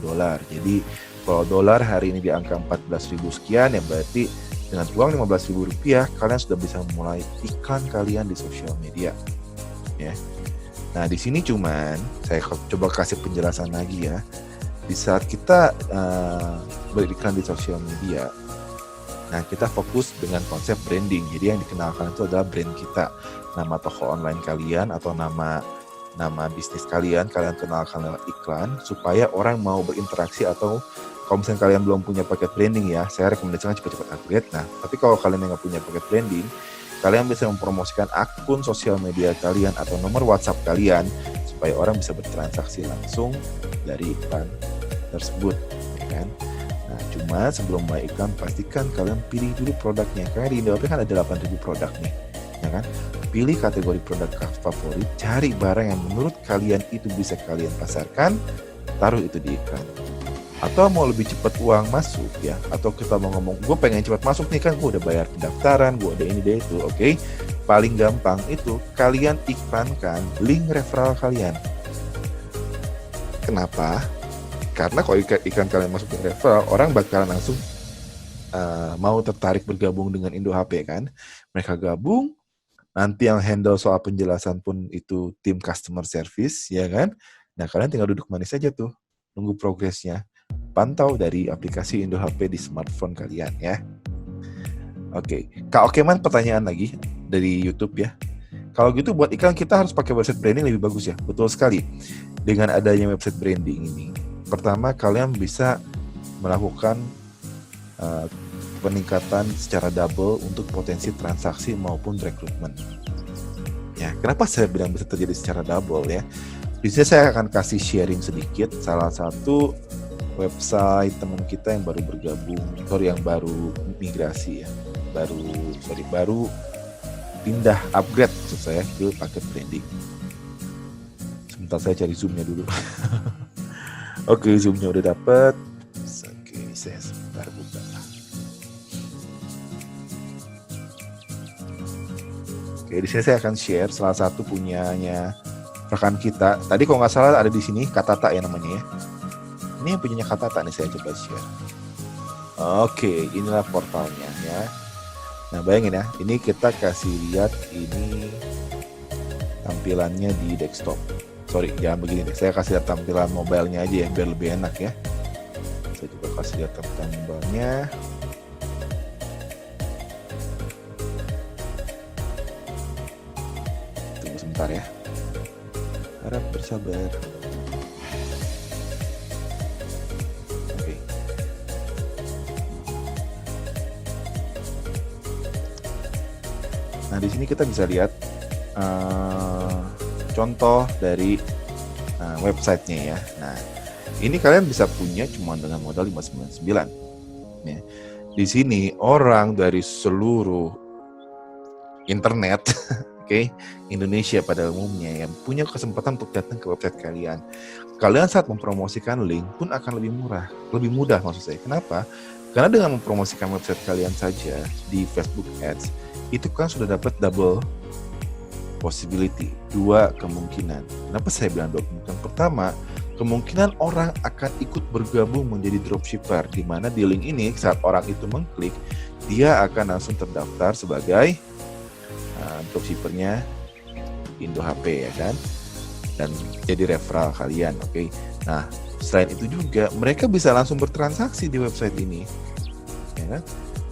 Jadi kalau dolar hari ini di angka 14.000 sekian, ya berarti dengan uang Rp15.000 kalian sudah bisa memulai iklan kalian di sosial media. Ya. Nah, di sini cuman saya coba kasih penjelasan lagi ya. Di saat kita beriklan di sosial media, Nah, kita fokus dengan konsep branding. Jadi yang dikenalkan itu adalah brand kita, nama toko online kalian atau nama bisnis kalian kenalkan lewat iklan supaya orang mau berinteraksi. Atau kalau misalnya kalian belum punya paket branding ya, saya rekomendasikan cepat-cepat upgrade. Nah, tapi kalau kalian yang nggak punya paket branding, kalian bisa mempromosikan akun sosial media kalian atau nomor WhatsApp kalian supaya orang bisa bertransaksi langsung dari iklan tersebut, ya kan? Nah, cuma sebelum mulai iklan, pastikan kalian pilih dulu produknya. Karena di Indomaret kan ada 8.000 produk nih, ya kan? Pilih kategori produk favorit, cari barang yang menurut kalian itu bisa kalian pasarkan, taruh itu di iklan. Atau mau lebih cepat uang masuk ya, atau kita mau ngomong, gue pengen cepat masuk nih kan, gue udah bayar pendaftaran, gue ada ini deh itu, oke? Paling gampang itu kalian iklankan link referral kalian. Kenapa? Karena kalau iklan kalian masuk ke referral, orang bakalan langsung mau tertarik bergabung dengan Indo HP kan. Mereka gabung, nanti yang handle soal penjelasan pun itu tim customer service, ya kan? Nah, kalian tinggal duduk manis aja tuh, nunggu progresnya. Pantau dari aplikasi Indo HP di smartphone kalian ya. Oke, Kak Okeman pertanyaan lagi dari YouTube ya. Kalau gitu buat iklan kita harus pakai website branding lebih bagus ya. Betul sekali. Dengan adanya website branding ini, pertama kalian bisa melakukan peningkatan secara double untuk potensi transaksi maupun rekrutmen. Ya, kenapa saya bilang bisa terjadi secara double ya? Di sini saya akan kasih sharing sedikit salah satu website teman kita yang baru bergabung, yang baru migrasi ya, baru pindah upgrade maksud saya ke paket branding. Sebentar saya cari zoomnya dulu. Oke, zoomnya udah dapet. Oke, saya sebentar buka. Oke, di sini saya akan share salah satu punyanya rekan kita. Tadi kalau nggak salah ada di sini Katata ya namanya ya. Ini yang punyanya Katata nih, saya coba share. Oke, inilah portalnya ya. Nah, bayangin ya, ini kita kasih lihat ini tampilannya di desktop. Sorry, jangan begini deh. Saya kasih lihat tampilan mobilenya aja ya, biar lebih enak ya. Saya coba kasih lihat tampilan mobilenya. Tunggu sebentar ya. Harap bersabar. Nah, di sini kita bisa lihat contoh dari websitenya ya. Nah, ini kalian bisa punya cuma dengan modal 599. Ya. Di sini orang dari seluruh internet, oke, Indonesia pada umumnya yang punya kesempatan untuk datang ke website kalian. Kalian saat mempromosikan link pun akan lebih mudah maksud saya. Kenapa? Karena dengan mempromosikan website kalian saja di Facebook Ads, itu kan sudah dapat double possibility, 2 kemungkinan. Kenapa saya bilang 2 kemungkinan? Pertama, kemungkinan orang akan ikut bergabung menjadi dropshipper, di mana di link ini saat orang itu mengklik, dia akan langsung terdaftar sebagai dropshippernya Indo HP ya kan, dan jadi referral kalian, oke. Nah, selain itu juga mereka bisa langsung bertransaksi di website ini, ya kan?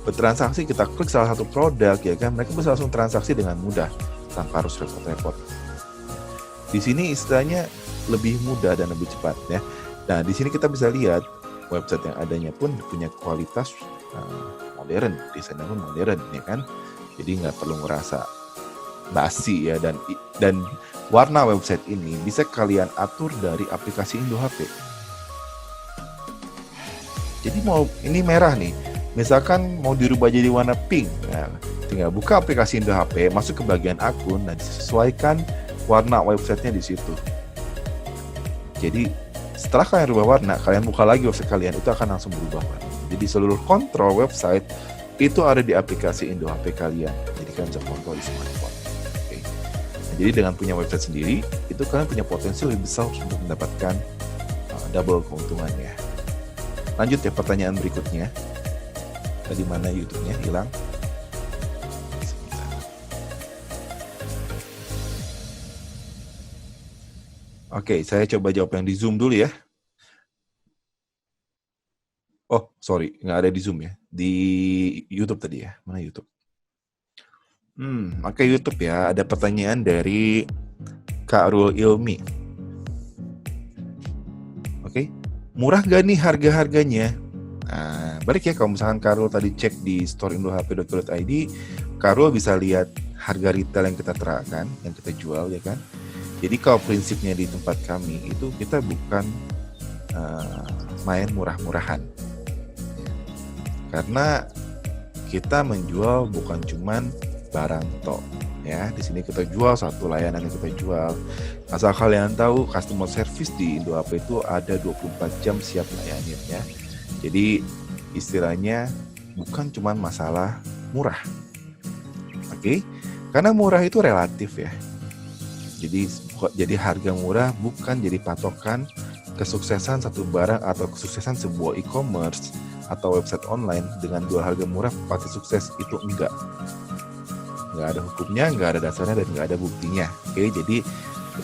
Bertransaksi, kita klik salah satu produk ya kan, mereka bisa langsung transaksi dengan mudah tanpa harus repot-repot. Di sini istilahnya lebih mudah dan lebih cepat ya. Nah, di sini kita bisa lihat website yang adanya pun punya kualitas modern, desainnya pun modern ya kan. Jadi nggak perlu ngerasa basi ya, dan warna website ini bisa kalian atur dari aplikasi Indo HP. Jadi mau ini merah nih, misalkan mau dirubah jadi warna pink, nah, tinggal buka aplikasi Indo HP, masuk ke bagian akun, dan disesuaikan warna websitenya di situ. Jadi setelah kalian rubah warna, kalian buka lagi website kalian, itu akan langsung berubah warna. Jadi seluruh kontrol website itu ada di aplikasi Indo HP kalian. Jadi kalian bisa kontrol di smartphone. Okay. Nah, jadi dengan punya website sendiri, itu kalian punya potensi lebih besar untuk mendapatkan double keuntungannya. Lanjut ya pertanyaan berikutnya. Tadi mana YouTube-nya hilang? Oke, saya coba jawab yang di Zoom dulu ya. Oh, sorry, nggak ada di Zoom ya. di YouTube tadi ya. Mana YouTube? Oke, YouTube ya. Ada pertanyaan dari Kak Rul Ilmi. Oke, murah gak nih harga-harganya? Nah, balik ya, kalau misalkan Kak Rul tadi cek di store indohp.co.id, Kak Rul bisa lihat harga retail yang kita terapkan, yang kita jual ya kan. Jadi kalau prinsipnya di tempat kami itu kita bukan main murah-murahan. Karena kita menjual bukan cuman barang tok ya. Di sini kita jual satu layanan yang kita jual. Asal kalian tahu, customer service di IndoHP itu ada 24 jam siap layanin ya. Jadi istilahnya bukan cuman masalah murah. Oke? Karena murah itu relatif ya. Jadi harga murah bukan jadi patokan kesuksesan satu barang atau kesuksesan sebuah e-commerce atau website online. Dengan jual harga murah pasti sukses, itu enggak ada hukumnya, enggak ada dasarnya, dan enggak ada buktinya. Oke, jadi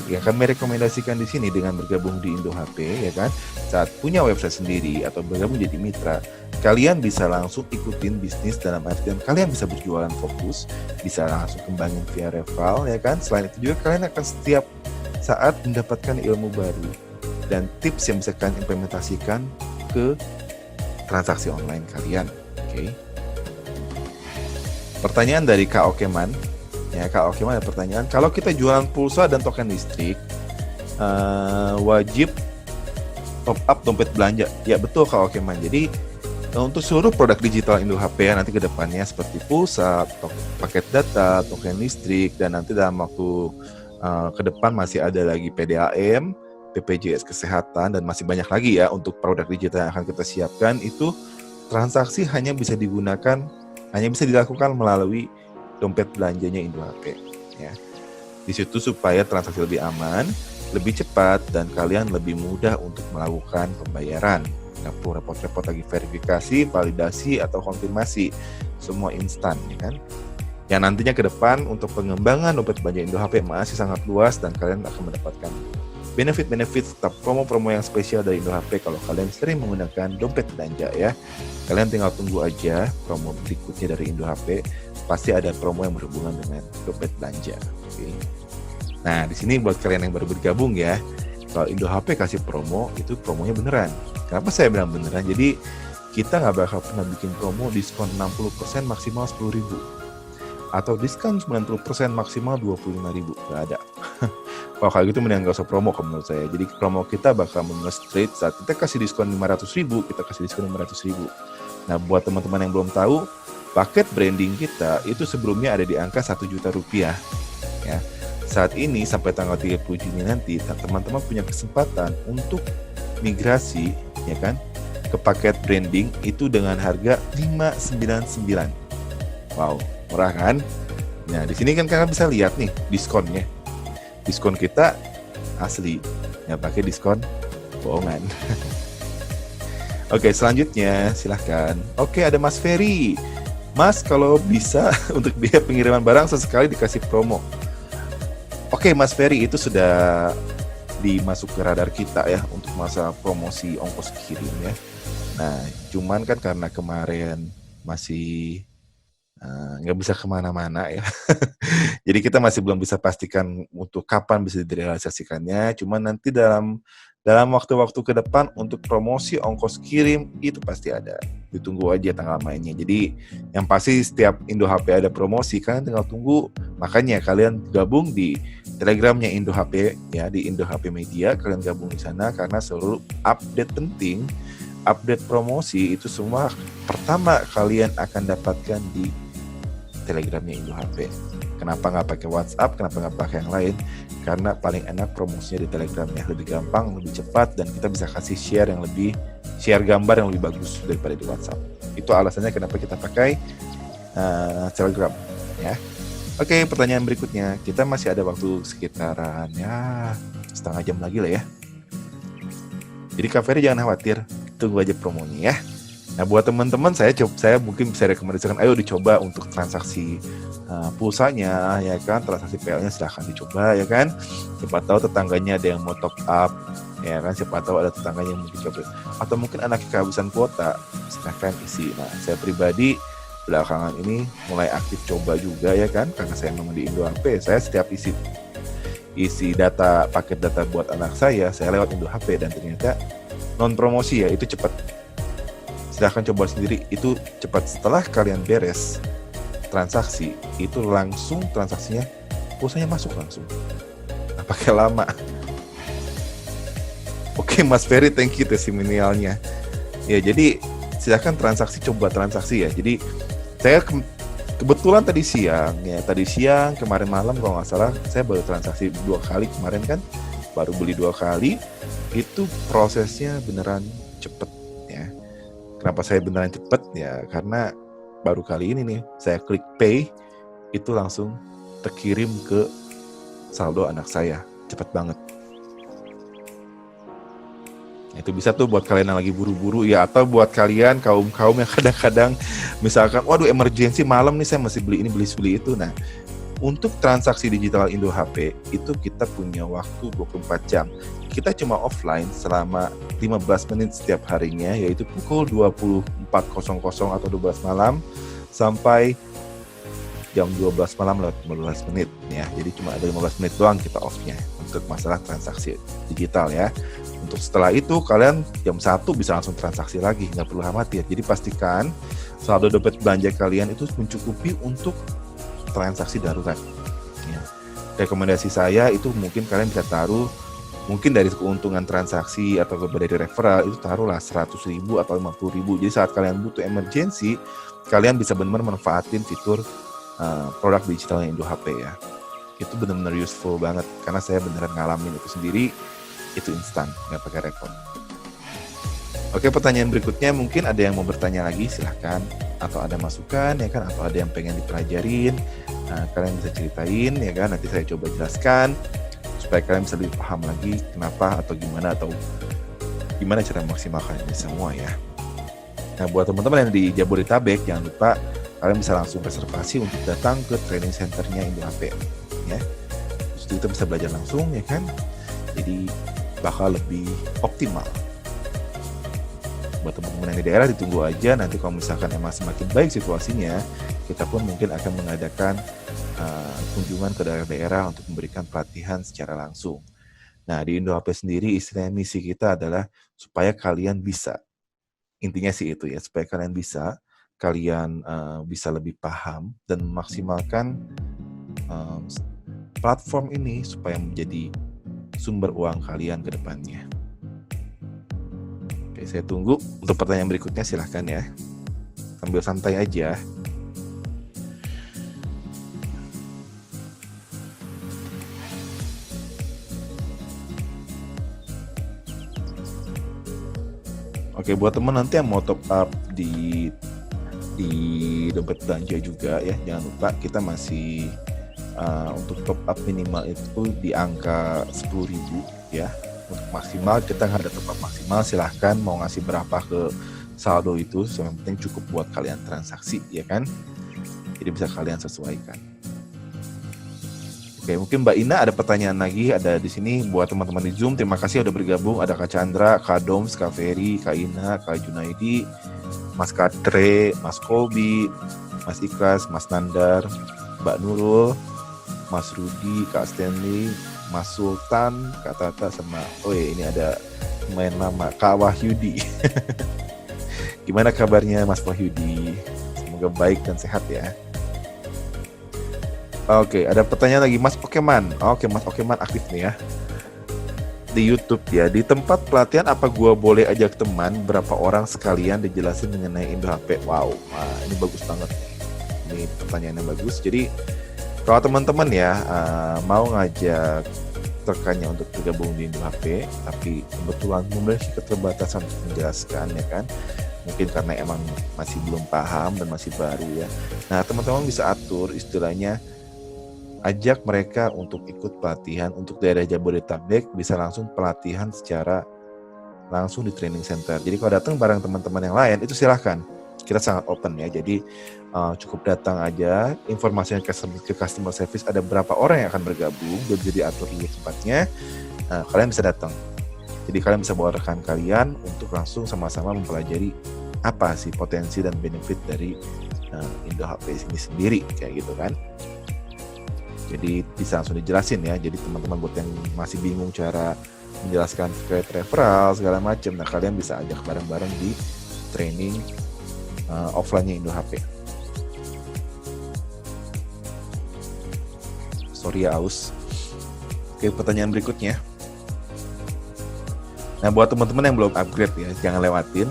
yang kami rekomendasikan di sini dengan bergabung di IndoHP ya kan, saat punya website sendiri atau bergabung jadi mitra, kalian bisa langsung ikutin bisnis dalam artian kalian bisa berjualan fokus, bisa langsung kembangin via referral ya kan. Selain itu juga kalian akan setiap saat mendapatkan ilmu baru dan tips yang bisa kalian implementasikan ke transaksi online kalian. Oke. Pertanyaan dari Kak Okeman. Ya, Kak Okeman ada pertanyaan. Kalau kita jualan pulsa dan token listrik, wajib top up dompet belanja. Ya betul Kak Okeman. Jadi untuk seluruh produk digital IndoHP ya, nanti ke depannya seperti pulsa, paket data, token listrik, dan nanti dalam waktu ke depan masih ada lagi PDAM, BPJS Kesehatan, dan masih banyak lagi ya untuk produk digital yang akan kita siapkan. Itu transaksi hanya bisa dilakukan melalui dompet belanjanya IndoHP ya. Di situ supaya transaksi lebih aman, lebih cepat, dan kalian lebih mudah untuk melakukan pembayaran. Nggak perlu repot-repot lagi verifikasi, validasi, atau konfirmasi. Semua instan ya kan. Yang nantinya ke depan untuk pengembangan dompet belanja IndoHP masih sangat luas, dan kalian akan mendapatkan benefit-benefit serta promo-promo yang spesial dari IndoHP kalau kalian sering menggunakan dompet belanja ya. Kalian tinggal tunggu aja promo berikutnya dari IndoHP, pasti ada promo yang berhubungan dengan dompet belanja. Oke. Nah, di sini buat kalian yang baru bergabung ya, kalau IndoHP kasih promo, itu promonya beneran. Kenapa saya bilang beneran? Jadi kita nggak bakal pernah bikin promo diskon 60% maksimal 10.000 atau diskon 90% maksimal 25.000. Nggak ada. Kalau kayak gitu mending nggak usah promo kalau menurut saya. Jadi promo kita bakal benar straight saat kita kasih diskon 500.000, kita kasih diskon 500.000. Nah, buat teman-teman yang belum tahu, paket branding kita itu sebelumnya ada di angka 1 juta rupiah ya. Saat ini sampai tanggal 30 Juni nanti teman-teman punya kesempatan untuk migrasi ya kan ke paket branding itu dengan harga 599. Wow, murah kan? Nah, di sini kan kalian bisa lihat nih diskonnya. Diskon kita asli, nggak pakai diskon bohongan. Oke, selanjutnya silahkan. Oke, ada Mas Ferry. Mas, kalau bisa untuk biaya pengiriman barang sesekali dikasih promo. Oke, Mas Ferry, itu sudah dimasuk ke radar kita ya untuk masa promosi ongkos kirim ya. Nah, cuman kan karena kemarin masih nggak bisa kemana-mana ya. Jadi kita masih belum bisa pastikan untuk kapan bisa direalisasikannya. Cuman nanti dalam waktu-waktu ke depan untuk promosi ongkos kirim itu pasti ada. Ditunggu aja tanggal mainnya. Jadi yang pasti setiap IndoHP ada promosi, kalian tinggal tunggu. Makanya kalian gabung di Telegramnya IndoHP ya, di IndoHP Media. Kalian gabung di sana karena seluruh update penting, update promosi itu semua pertama kalian akan dapatkan di Telegramnya IndoHP. Kenapa nggak pakai WhatsApp? Kenapa nggak pakai yang lain? Karena paling enak promosinya di Telegramnya, lebih gampang, lebih cepat, dan kita bisa kasih share gambar yang lebih bagus daripada di WhatsApp. Itu alasannya kenapa kita pakai Telegram ya. Oke, pertanyaan berikutnya. Kita masih ada waktu sekitaran ya setengah jam lagi lah ya. Jadi Kak Ferry jangan khawatir, tunggu aja promonya ya. Nah, buat teman-teman saya mungkin bisa rekomendasikan, ayo dicoba untuk transaksi pulsanya ya kan, transaksi PL-nya silahkan dicoba ya kan. Siapa tahu tetangganya ada yang mau top up Ya kan, siapa tahu ada tetangganya yang mungkin coba, atau mungkin anak kehabisan kuota, silahkan isi. Nah, saya pribadi belakangan ini mulai aktif coba juga ya kan, karena saya memang di Indo HP, saya setiap isi data, paket data buat anak saya lewat Indo HP, dan ternyata non promosi ya, itu cepat. Silahkan coba sendiri, itu cepat. Setelah kalian beres transaksi, itu langsung transaksinya, pulsanya masuk langsung, nggak pakai lama. Oke Mas Ferry, thank you testimonialnya. Ya, jadi silahkan coba transaksi ya. Jadi saya kebetulan tadi siang, kemarin malam kalau nggak salah, saya baru transaksi 2 kali kemarin kan, baru beli 2 kali. Itu prosesnya beneran cepet ya. Kenapa saya beneran cepet ya? Karena baru kali ini nih, saya klik pay, itu langsung terkirim ke saldo anak saya, cepet banget. Itu bisa tuh buat kalian yang lagi buru-buru ya, atau buat kalian kaum yang kadang-kadang misalkan, waduh emergency malam nih, saya masih beli ini beli itu. Nah, untuk transaksi digital Indo HP itu kita punya waktu 24 jam. Kita cuma offline selama 15 menit setiap harinya, yaitu pukul 24.00 atau 12 malam sampai jam 12 malam lewat 15 menit ya. Jadi cuma ada 15 menit doang kita off-nya untuk masalah transaksi digital ya. Untuk setelah itu kalian jam 1 bisa langsung transaksi lagi, nggak perlu khawatir. Jadi pastikan saldo dompet belanja kalian itu mencukupi untuk transaksi darurat ya. Rekomendasi saya itu mungkin kalian bisa taruh, mungkin dari keuntungan transaksi atau dari referral, itu taruhlah 100.000 atau 50.000. Jadi saat kalian butuh emergency, kalian bisa benar-benar manfaatin fitur produk digital Indo HP ya. Itu benar-benar useful banget, karena saya beneran ngalamin itu sendiri. Itu instan, nggak pakai repot. Oke, pertanyaan berikutnya, mungkin ada yang mau bertanya lagi, silahkan. Atau ada masukan ya kan, atau ada yang pengen dipelajarin, kalian bisa ceritain ya kan, nanti saya coba jelaskan supaya kalian bisa lebih paham lagi kenapa atau gimana cara memaksimalkan ini semua ya. Nah, buat teman-teman yang di Jabodetabek, jangan lupa kalian bisa langsung reservasi untuk datang ke training centernya Indo HP ya. Terus kita bisa belajar langsung ya kan, jadi bakal lebih optimal. Buat teman-teman yang di daerah, ditunggu aja, nanti kalau misalkan emang semakin baik situasinya, kita pun mungkin akan mengadakan kunjungan ke daerah-daerah untuk memberikan pelatihan secara langsung. Nah, di Indo HP sendiri istilah misi kita adalah supaya kalian bisa, intinya sih itu ya, supaya kalian bisa lebih paham dan memaksimalkan platform ini supaya menjadi sumber uang kalian ke depannya. Oke, saya tunggu untuk pertanyaan berikutnya, silahkan ya. Sambil santai aja. Oke, buat teman nanti yang mau top up di dompet belanja juga ya, jangan lupa kita masih untuk top up minimal itu di angka 10.000 ya. Untuk maksimal kita nggak ada top up maksimal, silahkan mau ngasih berapa ke saldo itu, yang penting cukup buat kalian transaksi ya kan. Jadi bisa kalian sesuaikan. Oke, mungkin Mbak Ina ada pertanyaan lagi, ada di sini buat teman-teman di Zoom. Terima kasih udah bergabung. Ada Kak Chandra, Kak Doms, Kak Ferry, Kak Ina, Kak Junaidi, Mas Katre, Mas Kobi, Mas Ikhlas, Mas Nandar, Mbak Nurul, Mas Rudi, Kak Stanley, Mas Sultan, Kak Tata, sama ini ada main lama, Kak Wahyudi. Gimana kabarnya Mas Wahyudi? Semoga baik dan sehat ya. Oke, ada pertanyaan lagi, Mas Okeman. Oke, Mas Okeman aktif nih ya di YouTube ya. Di tempat pelatihan apa gua boleh ajak teman berapa orang sekalian dijelasin mengenai Indo HP? Wow, ini bagus banget. Ini pertanyaannya bagus. Jadi kalau teman-teman ya mau ngajak rekannya untuk bergabung di Indo HP, tapi kebetulan memiliki keterbatasan untuk menjelaskan ya kan, mungkin karena emang masih belum paham dan masih baru ya. Nah, teman-teman bisa atur istilahnya, ajak mereka untuk ikut pelatihan. Untuk daerah Jabodetabek bisa langsung pelatihan secara langsung di training center. Jadi kalau datang bareng teman-teman yang lain itu silahkan, kita sangat open ya. Jadi cukup datang aja, informasinya ke customer service ada berapa orang yang akan bergabung, dan bisa diatur di tempatnya. Kalian bisa datang Jadi kalian bisa bawa rekan kalian untuk langsung sama-sama mempelajari apa sih potensi dan benefit dari Indo HP ini sendiri, kayak gitu kan. Jadi bisa langsung dijelasin ya. Jadi teman-teman buat yang masih bingung cara menjelaskan terkait referral segala macam, nah kalian bisa ajak bareng-bareng di training offline-nya Indo HP. Sorry ya aus. Oke, pertanyaan berikutnya. Nah, buat teman-teman yang belum upgrade ya, jangan lewatin.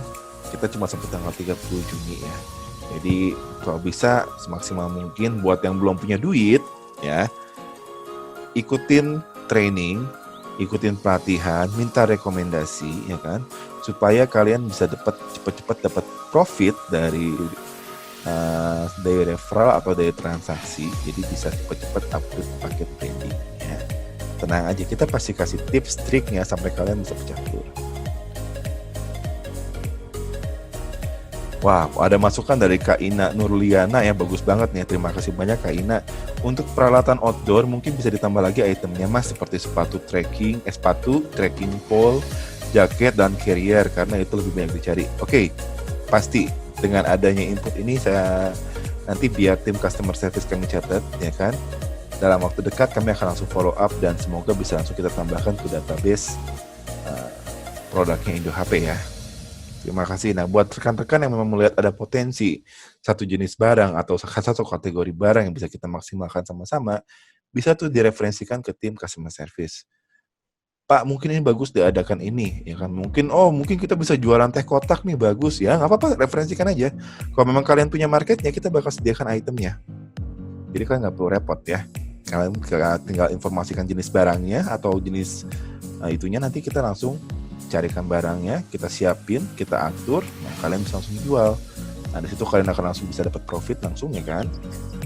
Kita cuma sampai tanggal 30 Juni ya. Jadi kalau bisa semaksimal mungkin buat yang belum punya duit ya, ikutin training, ikutin pelatihan, minta rekomendasi ya kan, supaya kalian bisa cepat-cepat dapat profit dari referral atau dari transaksi. Jadi bisa cepat-cepat upgrade paket training ya. Tenang aja, kita pasti kasih tips triknya sampai kalian bisa pecah telur. Wah, ada masukan dari Kak Ina Nurliana ya, bagus banget nih. Terima kasih banyak Kak Ina. Untuk peralatan outdoor mungkin bisa ditambah lagi itemnya Mas, seperti sepatu trekking pole, jaket dan carrier, karena itu lebih banyak dicari. Oke, pasti dengan adanya input ini saya nanti biar tim customer service kami catat ya kan. Dalam waktu dekat kami akan langsung follow up dan semoga bisa langsung kita tambahkan ke database produknya Indo HP ya. Terima kasih. Nah, buat rekan-rekan yang memang melihat ada potensi satu jenis barang atau satu kategori barang yang bisa kita maksimalkan sama-sama, bisa tuh direferensikan ke tim customer service. Pak, mungkin ini bagus diadakan ini, ya kan? Mungkin kita bisa jualan teh kotak nih, bagus ya. Nggak apa-apa, referensikan aja. Kalau memang kalian punya marketnya, kita bakal sediakan itemnya. Jadi kalian nggak perlu repot ya. Kalian tinggal informasikan jenis barangnya atau jenis itunya, nanti kita langsung carikan barangnya, kita siapin, kita atur, nah kalian bisa langsung jual. Nah di situ kalian akan langsung bisa dapat profit langsung ya kan,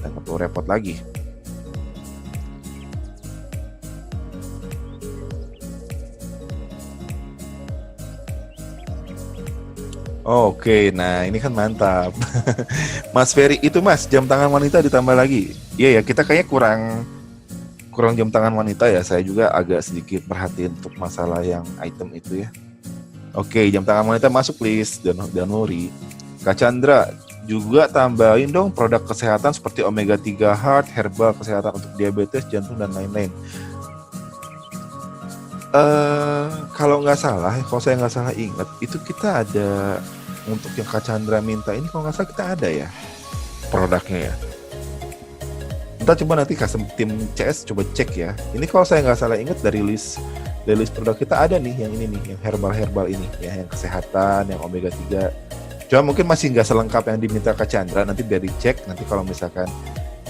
dan nggak perlu repot lagi. Oke, nah ini kan mantap. Mas Ferry, itu Mas, jam tangan wanita ditambah lagi. Iya ya, kita kayaknya kurang jam tangan wanita ya. Saya juga agak sedikit perhatiin untuk masalah yang item itu ya. Oke, jam tangan wanita masuk list, dan worry. Kak Chandra, juga tambahin dong produk kesehatan seperti omega 3 heart, herbal kesehatan untuk diabetes, jantung dan lain-lain. Kalau saya nggak salah ingat, itu kita ada untuk yang Kak Chandra minta ini, kalau nggak salah kita ada ya produknya ya. Entah, coba nanti tim CS coba cek ya. Ini kalau saya nggak salah ingat dari list produk kita ada nih, yang ini nih, yang herbal ini ya, yang kesehatan, yang omega 3. Cuma mungkin masih nggak selengkap yang diminta Kak Chandra, nanti biar dicek. Nanti kalau misalkan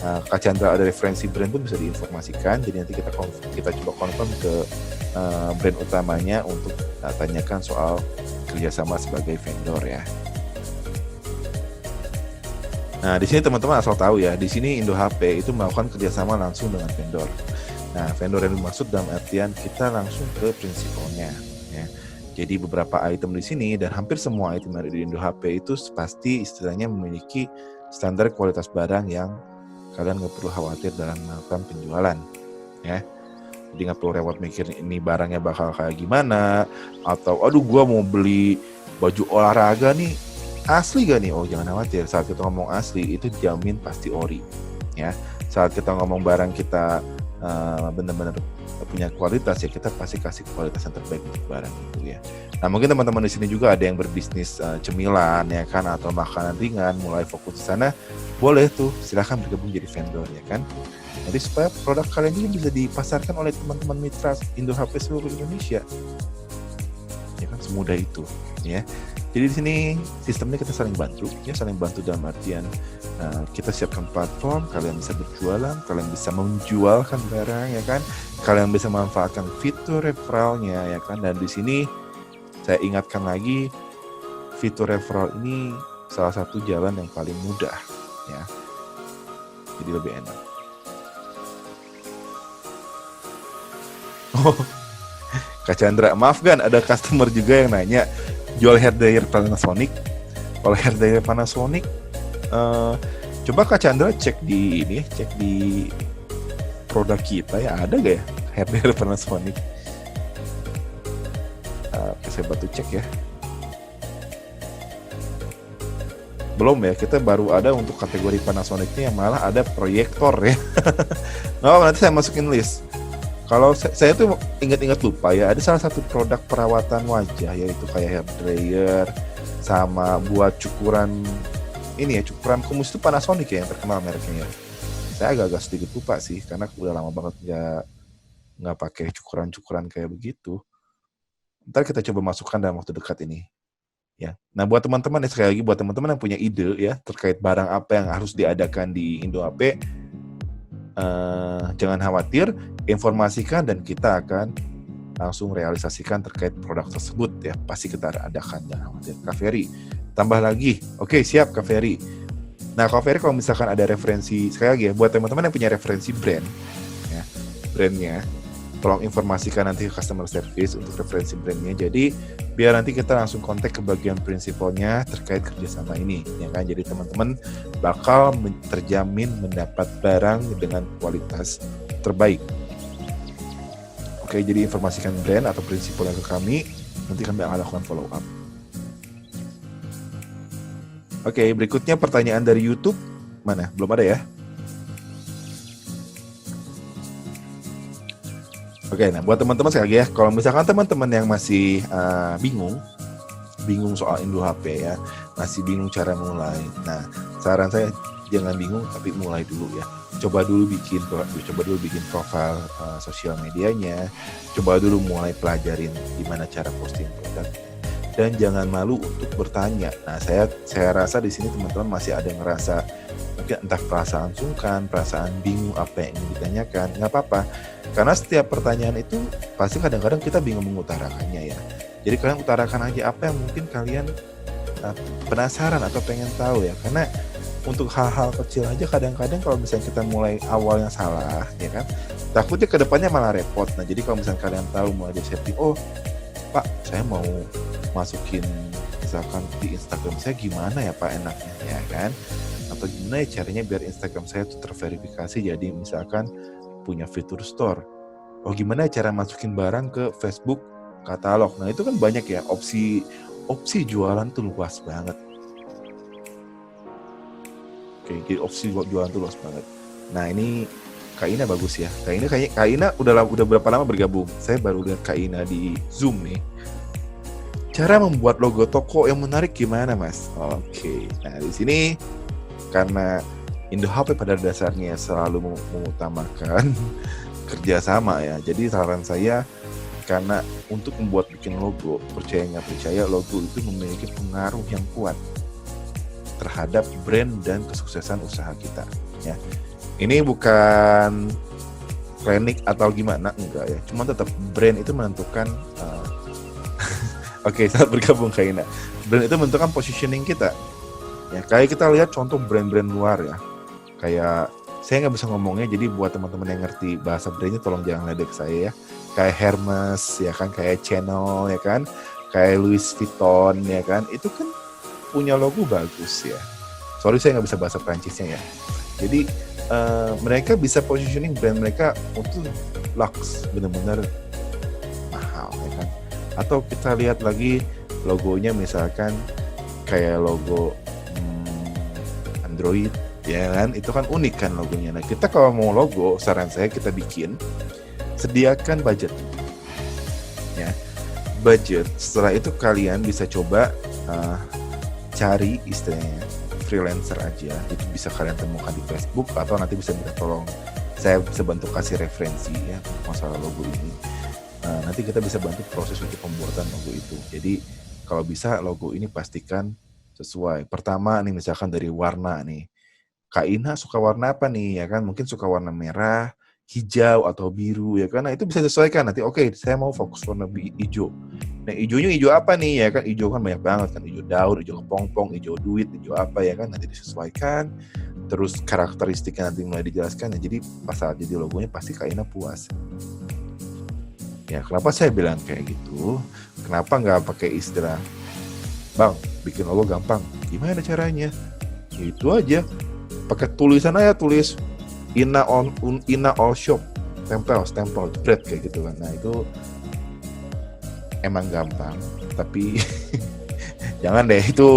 Kak Chandra ada referensi brand pun bisa diinformasikan. Jadi nanti kita coba confirm ke brand utamanya untuk tanyakan soal kerjasama sebagai vendor ya. Nah, di sini teman-teman asal tahu ya, di sini Indo HP itu melakukan kerjasama langsung dengan vendor. Nah, vendor yang dimaksud dalam artian kita langsung ke prinsipalnya ya. Jadi beberapa item di sini dan hampir semua item dari Indo HP itu pasti istilahnya memiliki standar kualitas barang yang kalian nggak perlu khawatir dalam melakukan penjualan ya. Jadi nggak perlu repot mikir ini barangnya bakal kayak gimana, atau aduh gua mau beli baju olahraga nih, asli gak nih? Oh jangan khawatir, saat kita ngomong asli itu jamin pasti ori ya. Saat kita ngomong barang kita benar-benar punya kualitas ya, kita pasti kasih kualitas yang terbaik untuk barang itu ya. Nah mungkin teman-teman di sini juga ada yang berbisnis cemilan ya kan, atau makanan ringan, mulai fokus di sana, boleh tuh silahkan bergabung jadi vendor ya kan. Jadi supaya produk kalian ini bisa dipasarkan oleh teman-teman mitra Indo HP seluruh Indonesia ya kan, semudah itu ya. Jadi di sini sistemnya kita saling bantu ya, saling bantu dalam artian kita siapkan platform, kalian bisa berjualan, kalian bisa menjualkan barang ya kan, kalian bisa memanfaatkan fitur referralnya ya kan. Dan di sini saya ingatkan lagi, fitur referral ini salah satu jalan yang paling mudah ya, jadi lebih enak. Oh, Kak Chandra, maaf kan ada customer juga yang nanya jual hair dryer Panasonic. Kalau hair dryer Panasonic, coba Kak Chandra cek di produk kita ya, ada gak ya hair dryer Panasonic? saya bantu cek ya. Belum ya, kita baru ada untuk kategori Panasonic-nya yang malah ada proyektor ya. Nah, nanti saya masukin list. Kalau saya tuh ingat-ingat lupa ya, ada salah satu produk perawatan wajah yaitu kayak hair dryer sama buat cukuran ini ya, cukuran kumis itu Panasonic ya yang terkenal mereknya ya. Saya agak-agak sedikit lupa sih karena udah lama banget nggak pakai cukuran-cukuran kayak begitu. Ntar kita coba masukkan dalam waktu dekat ini. Ya. Nah, buat teman-teman ya, sekali lagi buat teman-teman yang punya ide ya terkait barang apa yang harus diadakan di Indo HP, jangan khawatir, informasikan dan kita akan langsung realisasikan terkait produk tersebut ya. Pasti kita adakan, jangan khawatir. Kak Ferry, tambah lagi. Oke, siap Kak Ferry. Nah, Kak Ferry kalau misalkan ada referensi, sekali lagi ya, buat teman-teman yang punya referensi brand, ya, brandnya, tolong informasikan nanti ke customer service untuk referensi brandnya. Jadi biar nanti kita langsung kontak ke bagian prinsipalnya terkait kerjasama ini, ya kan. Jadi teman-teman bakal terjamin mendapat barang dengan kualitas terbaik. Oke, jadi informasikan brand atau prinsipalnya ke kami, nanti kami akan lakukan follow up. Oke, berikutnya pertanyaan dari YouTube. Mana? Belum ada ya? Oke, nah buat teman-teman sekali lagi ya, kalau misalkan teman-teman yang masih bingung soal Indo HP ya, masih bingung cara mulai. Nah, saran saya jangan bingung tapi mulai dulu ya. Coba dulu bikin profil sosial medianya, coba dulu mulai pelajarin gimana cara posting produk. Dan jangan malu untuk bertanya. Nah, saya rasa di sini teman-teman masih ada yang ngerasa mungkin entah perasaan sungkan, perasaan bingung apa yang ingin ditanyakan, nggak apa-apa. Karena setiap pertanyaan itu pasti kadang-kadang kita bingung mengutarakannya ya. Jadi kalian utarakan aja apa yang mungkin kalian penasaran atau pengen tahu ya. Karena untuk hal-hal kecil aja kadang-kadang kalau misalnya kita mulai awalnya salah ya kan, takutnya kedepannya malah repot. Nah, jadi kalau misalnya kalian tahu mulai dari setting, oh Pak, saya mau masukin misalkan di Instagram saya gimana ya Pak enaknya ya kan, atau gimana ya caranya biar Instagram saya tuh terverifikasi jadi misalkan punya fitur store, oh gimana ya cara masukin barang ke Facebook katalog. Nah, itu kan banyak ya, opsi jualan tuh luas banget. Oke, jadi opsi jualan tuh luas banget. Nah, ini Kak Ina bagus ya. Kak Ina udah berapa lama bergabung? Saya baru lihat Kak Ina di Zoom nih. Cara membuat logo toko yang menarik gimana, Mas? Oke. Nah, di sini karena Indo HP pada dasarnya selalu mengutamakan kerjasama ya. Jadi saran saya, karena untuk bikin logo, percaya nggak percaya, logo itu memiliki pengaruh yang kuat terhadap brand dan kesuksesan usaha kita. Ya, ini bukan klinik atau gimana, enggak ya. Cuma tetap brand itu menentukan. Oke, saat bergabung Kak Ina. Brand itu menentukan positioning kita. Ya, kayak kita lihat contoh brand-brand luar ya. Kayak saya nggak bisa ngomongnya, jadi buat teman-teman yang ngerti bahasa brandnya tolong jangan ledek saya ya. Kayak Hermes ya kan, kayak Chanel ya kan, kayak Louis Vuitton ya kan. Itu kan punya logo bagus ya. Sorry saya nggak bisa bahasa Prancisnya ya. Jadi mereka bisa positioning brand mereka untuk luxe, benar-benar mahal ya kan. Atau kita lihat lagi logonya misalkan kayak logo Android ya kan, itu kan unik kan logonya. Nah, kita kalau mau logo, saran saya kita bikin, sediakan budget ya, budget. Setelah itu kalian bisa coba cari istilahnya freelancer aja, itu bisa kalian temukan di Facebook atau nanti bisa minta tolong saya bisa bantu kasih referensi ya masalah logo ini. Nanti kita bisa bantu proses untuk pembuatan logo itu. Jadi kalau bisa logo ini pastikan sesuai. Pertama nih misalkan dari warna nih, Kak Ina suka warna apa nih ya kan, mungkin suka warna merah, hijau atau biru ya kan. Nah, itu bisa disesuaikan nanti. Oke, saya mau fokus warna hijau. Nah, hijaunya hijau apa nih ya kan, hijau kan banyak banget kan, hijau daun, hijau kepompong, hijau duit, hijau apa ya kan, nanti disesuaikan. Terus karakteristiknya nanti mulai dijelaskan ya. Jadi pas saat jadi logonya pasti Kak Ina puas. Ya, kenapa saya bilang kayak gitu? Kenapa nggak pakai istilah, Bang, bikin logo gampang. Gimana caranya? Ya, itu aja. Pakai tulisan aja, tulis Ina all shop, stempel, jepret kayak gitu kan. Nah, itu emang gampang, Tapi jangan deh, itu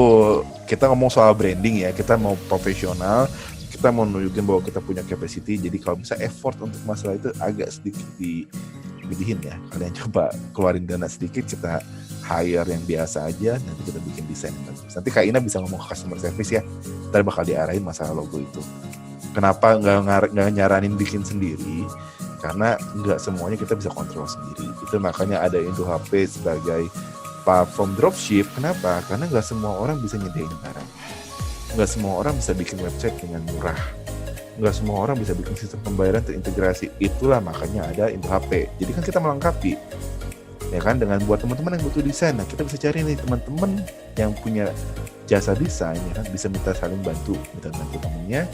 kita ngomong soal branding ya, kita mau profesional, kita mau nunjukin bahwa kita punya capacity. Jadi kalau bisa effort untuk masalah itu agak sedikit dilebihin ya. Kalian coba keluarin dana sedikit, kita hire yang biasa aja, nanti kita bikin desain yang bagus. Nanti Kak Ina bisa ngomong ke customer service ya, ntar bakal diarahin masalah logo itu. Kenapa nggak nyaranin bikin sendiri? Karena nggak semuanya kita bisa kontrol sendiri. Itu makanya ada Indo HP sebagai platform dropship. Kenapa? Karena nggak semua orang bisa nyediain barang. Nggak semua orang bisa bikin website dengan murah. Nggak semua orang bisa bikin sistem pembayaran terintegrasi. Itulah makanya ada Indo HP. Jadi kan kita melengkapi. Ya kan, dengan buat teman-teman yang butuh desain. Nah, kita bisa cari nih teman-teman yang punya jasa desain, ya kan, bisa minta saling bantu temennya,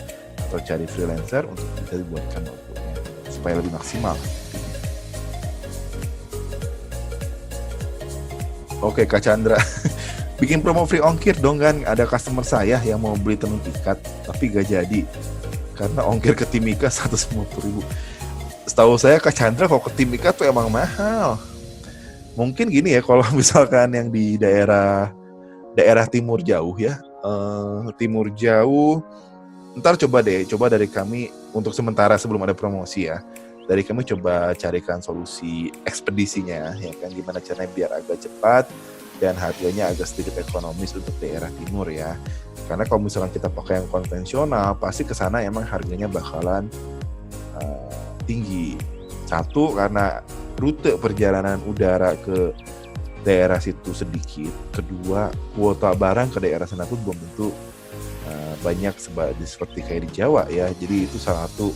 atau cari freelancer untuk bisa dibuatkan logonya supaya lebih maksimal. Oke, Kak Chandra, bikin promo free ongkir dong kan? Ada customer saya yang mau beli tenun ikat, tapi gak jadi karena ongkir ke Timika 150.000. Setahu saya Kak Chandra kalau ke Timika tuh emang mahal. Mungkin gini ya, kalau misalkan yang di daerah timur jauh ya, timur jauh, ntar coba dari kami untuk sementara sebelum ada promosi ya, dari kami coba carikan solusi ekspedisinya, ya kan, gimana caranya biar agak cepat dan harganya agak sedikit ekonomis untuk daerah timur ya. Karena kalau misalkan kita pakai yang konvensional, pasti kesana emang harganya bakalan tinggi. Satu, karena rute perjalanan udara ke daerah situ sedikit. Kedua, kuota barang ke daerah sana pun belum tentu banyak seperti kayak di Jawa ya. Jadi itu salah satu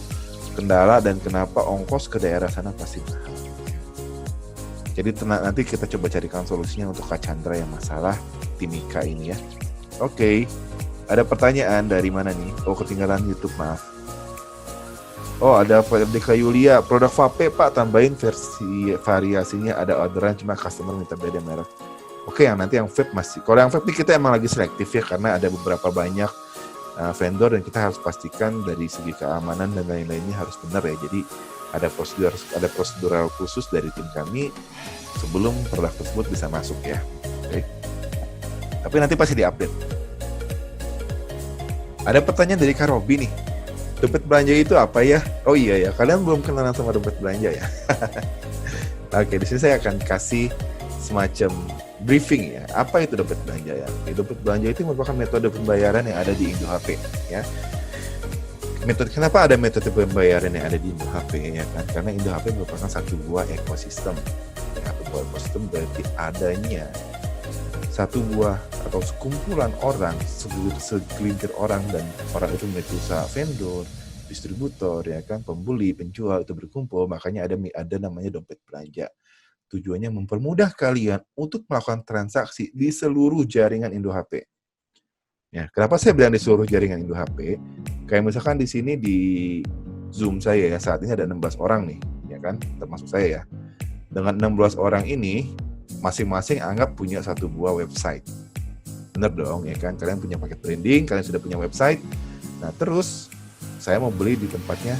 kendala dan kenapa ongkos ke daerah sana pasti mahal. Jadi nanti kita coba carikan solusinya untuk Kak Chandra yang masalah Timika ini ya. Oke, ada pertanyaan dari mana nih? Oh, ketinggalan YouTube, maaf. Oh, ada Deka Yulia, produk Vape Pak, tambahin variasinya, ada orderan cuma customer minta beda merek. Oke, yang nanti yang vape masih. Kalau yang vape ini kita emang lagi selektif ya, karena ada beberapa banyak vendor dan kita harus pastikan dari segi keamanan dan lain-lainnya harus benar ya. Jadi ada prosedural khusus dari tim kami sebelum produk tersebut bisa masuk ya. Oke. Tapi nanti pasti diupdate. Ada pertanyaan dari Kak Robi nih. Dompet belanja itu apa ya? Oh iya ya, kalian belum kenalan sama dompet belanja ya? Oke, di sini saya akan kasih semacam briefing ya. Apa itu dompet belanja ya? Dompet belanja itu merupakan metode pembayaran yang ada di Indo HP ya. Kenapa ada metode pembayaran yang ada di Indo HP ya kan? Karena Indo HP merupakan satu buah ekosistem. Satu buah ekosistem berarti adanya satu buah atau sekumpulan orang, segelintir orang, dan orang itu memiliki usaha vendor, distributor, ya kan, pembeli, penjual itu berkumpul, makanya ada namanya dompet belanja. Tujuannya mempermudah kalian untuk melakukan transaksi di seluruh jaringan Indo HP. Ya, kenapa saya bilang di seluruh jaringan Indo HP? Kayak misalkan di sini di Zoom saya ya, saat ini ada 16 orang nih, ya kan, termasuk saya ya. Dengan 16 orang ini, masing-masing anggap punya satu buah website. Bener dong ya kan, kalian punya paket branding, kalian sudah punya website. Nah terus saya mau beli di tempatnya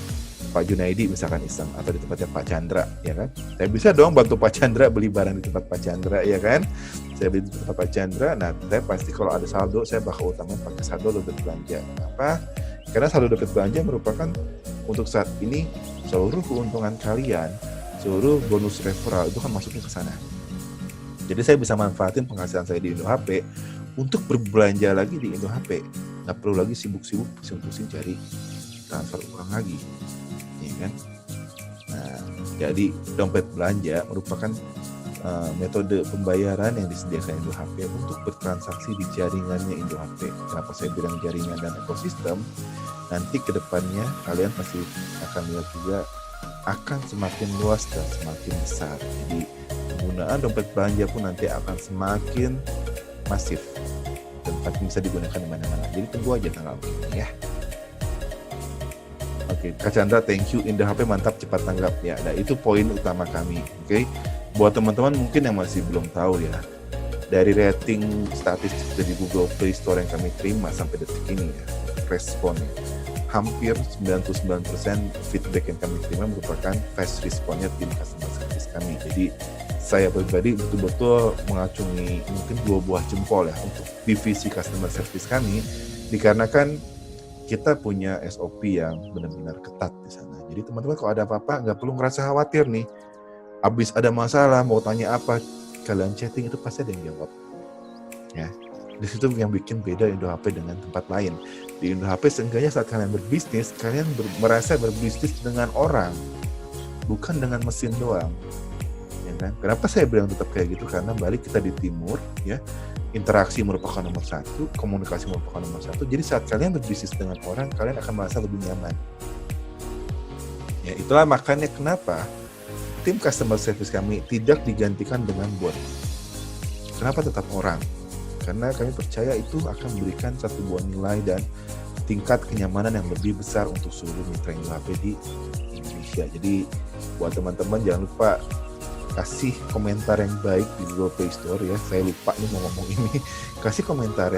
Pak Junaidi misalkan iseng, atau di tempatnya Pak Chandra ya kan. Saya bisa dong bantu Pak Chandra beli barang di tempat Pak Chandra ya kan. Saya beli di tempat Pak Chandra, nah saya pasti kalau ada saldo saya bakal utamain pakai saldo dompet belanja. Kenapa? Karena saldo dompet belanja merupakan untuk saat ini seluruh keuntungan kalian, seluruh bonus referral itu kan masuknya ke sana. Jadi saya bisa manfaatin penghasilan saya di Indo HP untuk berbelanja lagi di Indo HP. Nggak perlu lagi sibuk-sibuk pusing-pusing cari transfer uang lagi, ya kan? Nah, jadi dompet belanja merupakan metode pembayaran yang disediakan Indo HP untuk bertransaksi di jaringannya Indo HP. Kenapa saya bilang jaringan dan ekosistem? Nanti ke depannya kalian pasti akan lihat juga akan semakin luas dan semakin besar. Jadi penggunaan dompet belanja pun nanti akan semakin masif dan pasti bisa digunakan di mana-mana. Jadi tunggu aja tanggal ini ya. Oke, Kak Chandra, thank you. Indo HP mantap, cepat tanggap ya. Nah, itu poin utama kami. Oke, buat teman-teman mungkin yang masih belum tahu ya, dari rating statistik dari Google Play Store yang kami terima sampai detik ini ya, responnya hampir 99% feedback yang kami terima merupakan fast responnya tim customer service kami. Jadi saya pribadi betul-betul mengacungi mungkin 2 buah jempol ya untuk divisi customer service kami, dikarenakan kita punya SOP yang benar-benar ketat di sana. Jadi teman-teman kalau ada apa-apa nggak perlu ngerasa khawatir nih. Abis ada masalah mau tanya apa, kalian chatting itu pasti ada yang jawab. Ya, di situ yang bikin beda Indo HP dengan tempat lain. Di Indo HP seenggaknya saat kalian berbisnis, kalian merasa berbisnis dengan orang, bukan dengan mesin doang. Ya kan? Kenapa saya bilang tetap kayak gitu? Karena balik kita di timur, ya, interaksi merupakan nomor 1, komunikasi merupakan nomor 1. Jadi saat kalian berbisnis dengan orang, kalian akan merasa lebih nyaman. Ya, itulah makanya kenapa tim customer service kami tidak digantikan dengan bot. Kenapa tetap orang? Karena kami percaya itu akan memberikan satu buah nilai dan tingkat kenyamanan yang lebih besar untuk seluruh mitra Indo HP di Indonesia. Jadi buat teman-teman jangan lupa kasih komentar yang baik di Google Play Store ya. Saya lupa nih mau ngomong ini. Kasih komentar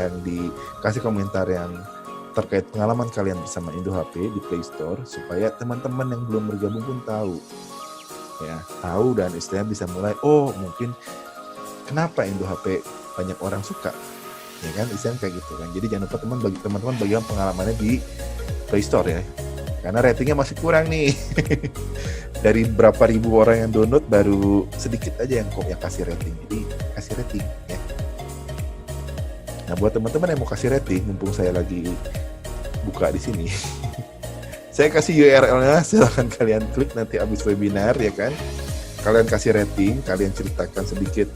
yang terkait pengalaman kalian bersama Indo HP di Play Store supaya teman-teman yang belum bergabung pun tahu. Ya, tahu dan istilahnya bisa mulai, oh mungkin kenapa Indo HP banyak orang suka. Ya kan, istilahnya kayak gitu kan. Jadi jangan lupa teman-teman bagikan pengalamannya di Play Store ya. Karena ratingnya masih kurang nih. Dari berapa ribu orang yang download baru sedikit aja yang kasih rating. Jadi kasih rating ya. Nah, buat teman-teman yang mau kasih rating, mumpung saya lagi buka di sini. Saya kasih URL-nya, silahkan kalian klik nanti habis webinar ya kan. Kalian kasih rating, kalian ceritakan sedikit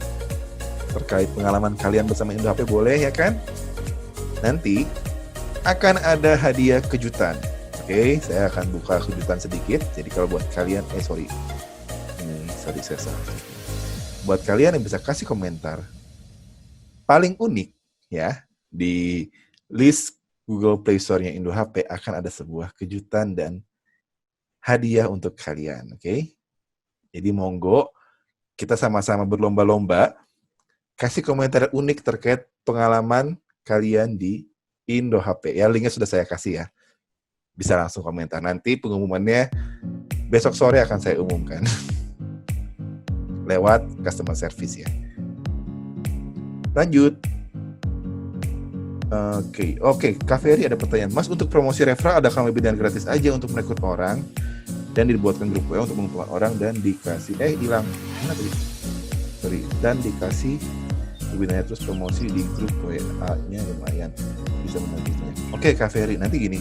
terkait pengalaman kalian bersama Indo HP boleh ya kan. Nanti akan ada hadiah kejutan. Oke, saya akan buka kejutan sedikit. Jadi kalau buat kalian, saya salah. Buat kalian yang bisa kasih komentar paling unik ya di list Google Play Store-nya Indo HP akan ada sebuah kejutan dan hadiah untuk kalian. Oke, jadi monggo kita sama-sama berlomba-lomba kasih komentar unik terkait pengalaman kalian di Indo HP. Ya, linknya sudah saya kasih ya. Bisa langsung komentar. Nanti pengumumannya besok sore akan saya umumkan. Lewat customer service ya. Lanjut. Oke. Kak Ferry ada pertanyaan. Mas, untuk promosi referral adakah webinar gratis aja untuk merekrut orang dan dibuatkan grup WA untuk mengumpulkan orang dan dikasih dan dikasih webinarnya terus promosi di grup WA-nya lumayan bisa menagihnya. Oke, Kak Ferry, nanti gini,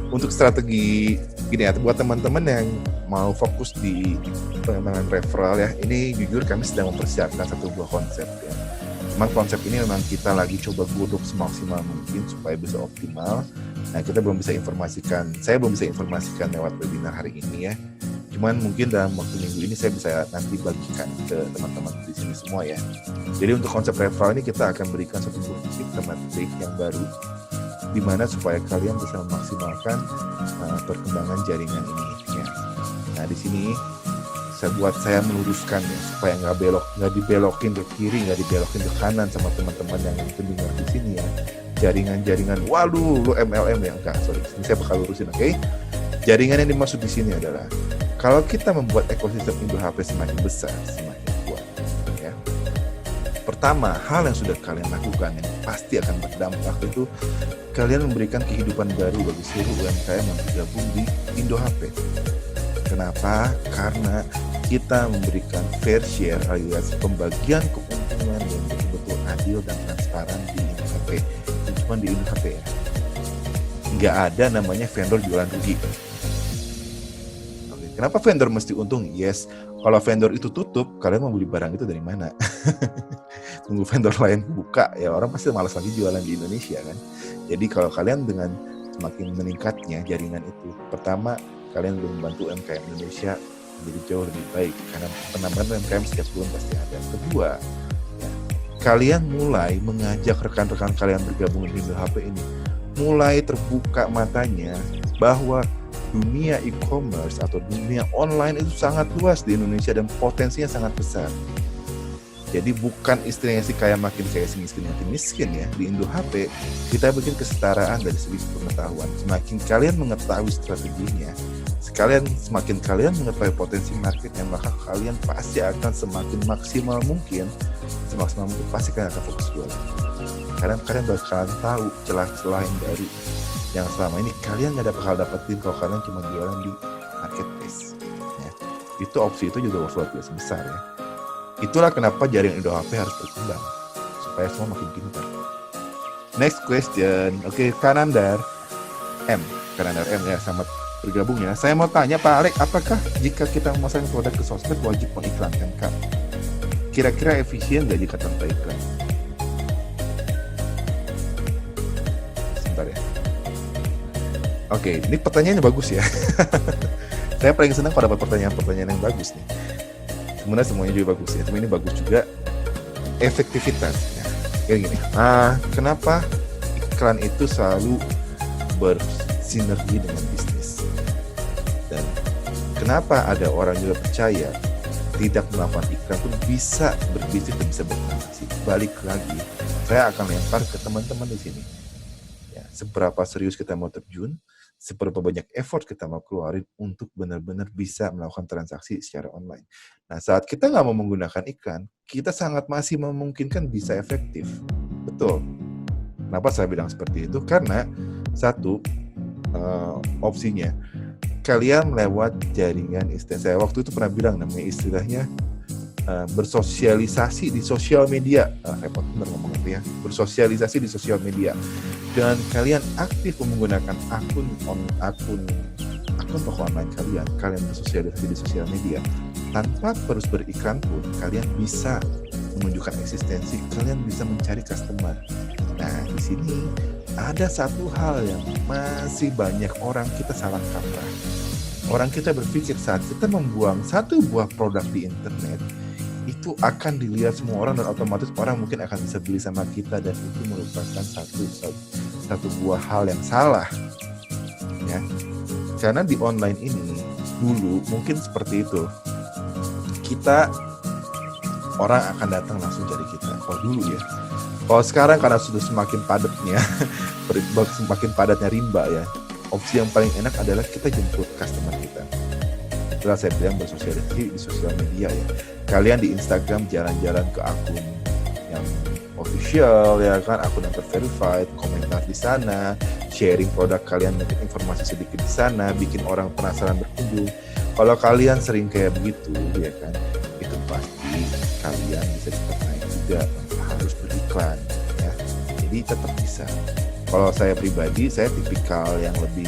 untuk strategi gini ya, buat teman-teman yang mau fokus di pengembangan referral ya, ini jujur kami sedang mempersiapkan satu buah konsep ya. Memang konsep ini memang kita lagi coba godok semaksimal mungkin supaya bisa optimal. Nah, kita belum bisa informasikan, saya belum bisa informasikan lewat webinar hari ini ya. Cuman mungkin dalam waktu minggu ini saya bisa nanti bagikan ke teman-teman di sini semua ya. Jadi untuk konsep referral ini kita akan berikan satu tematik yang baru, di mana supaya kalian bisa memaksimalkan perkembangan jaringan ini ya. Nah, di sini saya meluruskan ya supaya nggak dibelokin ke kiri, nggak dibelokin ke kanan sama teman-teman yang mungkin dengar di sini ya. Jaringan, waduh, lu MLM ya, enggak, sorry, ini saya bakal lurusin, oke? Jaringan yang dimaksud di sini adalah kalau kita membuat ekosistem Indo HP semakin besar, semakin kuat, ya. Pertama, hal yang sudah kalian lakukan yang pasti akan berdampak itu kalian memberikan kehidupan baru bagi seluruh UMKM yang bergabung di Indo HP. Kenapa? Karena kita memberikan fair share alias pembagian keuntungan yang betul-betul adil dan transparan di Indo HP. Itu cuma di Indo HP ya. Nggak ada namanya vendor jualan rugi. Oke, kenapa vendor mesti untung? Yes, kalau vendor itu tutup, kalian mau beli barang itu dari mana? Tunggu vendor lain buka, ya orang pasti malas lagi jualan di Indonesia kan. Jadi kalau kalian dengan semakin meningkatnya jaringan itu, pertama kalian belum membantu UMKM Indonesia menjadi jauh lebih baik karena penambahan UMKM setiap bulan pasti ada. Kedua, ya, kalian mulai mengajak rekan-rekan kalian bergabung di Indo HP ini, mulai terbuka matanya bahwa dunia e-commerce atau dunia online itu sangat luas di Indonesia dan potensinya sangat besar. Jadi bukan istilahnya sih kayak makin kaya si miskin makin miskin ya. Di Indo HP kita bikin kesetaraan dari segi pengetahuan. Semakin kalian mengetahui strateginya, Semakin kalian mengetahui potensi marketnya, maka kalian pasti akan semakin maksimal mungkin pasti kalian akan fokus jualan. Karena kalian bakalan tahu celah-celah yang baru yang selama ini kalian nggak bakal dapetin kalau kalian cuma jualan di marketplace. Ya. Itu opsi itu juga luar biasa besar ya. Itulah kenapa jaringan Indo HP harus berkembang supaya semua makin pintar. Next question, oke, Kanandar M ya, selamat bergabung ya. Saya mau tanya Pak Alek, apakah jika kita memasang produk ke sosmed wajib mengiklankan Kak? Kira-kira efisien nggak jika tanpa iklan? Sebentar ya. Oke, ini pertanyaannya bagus ya. Saya paling senang pada pertanyaan yang bagus nih. Sebenarnya semuanya juga bagus ya, tapi ini bagus juga efektivitas. Ya, kayak gini. Kenapa iklan itu selalu bersinergi dengan bisnis? Dan kenapa ada orang juga percaya tidak melakukan iklan pun bisa berbisnis dan bisa bertransaksi? Balik lagi, saya akan lempar ke teman-teman di sini. Ya, seberapa serius kita mau terjun, seberapa banyak effort kita mau keluarin untuk benar-benar bisa melakukan transaksi secara online. Nah, saat kita nggak mau menggunakan iklan, kita sangat masih memungkinkan bisa efektif. Betul. Kenapa saya bilang seperti itu? Karena satu, opsinya, kalian lewat jaringan saya waktu itu pernah bilang namanya istilahnya bersosialisasi di sosial media. Repot bener ngomong itu ya. Bersosialisasi di sosial media. Dan kalian aktif menggunakan akun toko online kalian bersosialisasi di sosial media tanpa harus beriklan pun kalian bisa menunjukkan eksistensi, kalian bisa mencari customer. Nah, di sini ada satu hal yang masih banyak orang kita salah kaprah. Orang kita berpikir saat kita membuang satu buah produk di internet itu akan dilihat semua orang dan otomatis orang mungkin akan bisa beli sama kita, dan itu merupakan satu buah hal yang salah ya. Karena di online ini dulu mungkin seperti itu, orang akan datang langsung cari kita kalau dulu ya. Kalau sekarang karena sudah semakin padatnya rimba ya, opsi yang paling enak adalah kita jemput customer kita. Setelah saya bilang bersosialisasi di sosial media ya. Kalian di Instagram jalan-jalan ke akun yang official ya kan, akun yang terverified, komentar di sana, sharing produk kalian, mungkin informasi sedikit di sana, bikin orang penasaran berkunjung. Kalau kalian sering kayak begitu ya kan, itu pasti kalian bisa cepat naik juga tanpa harus beriklan ya. Jadi tetap bisa. Kalau saya pribadi, saya tipikal yang lebih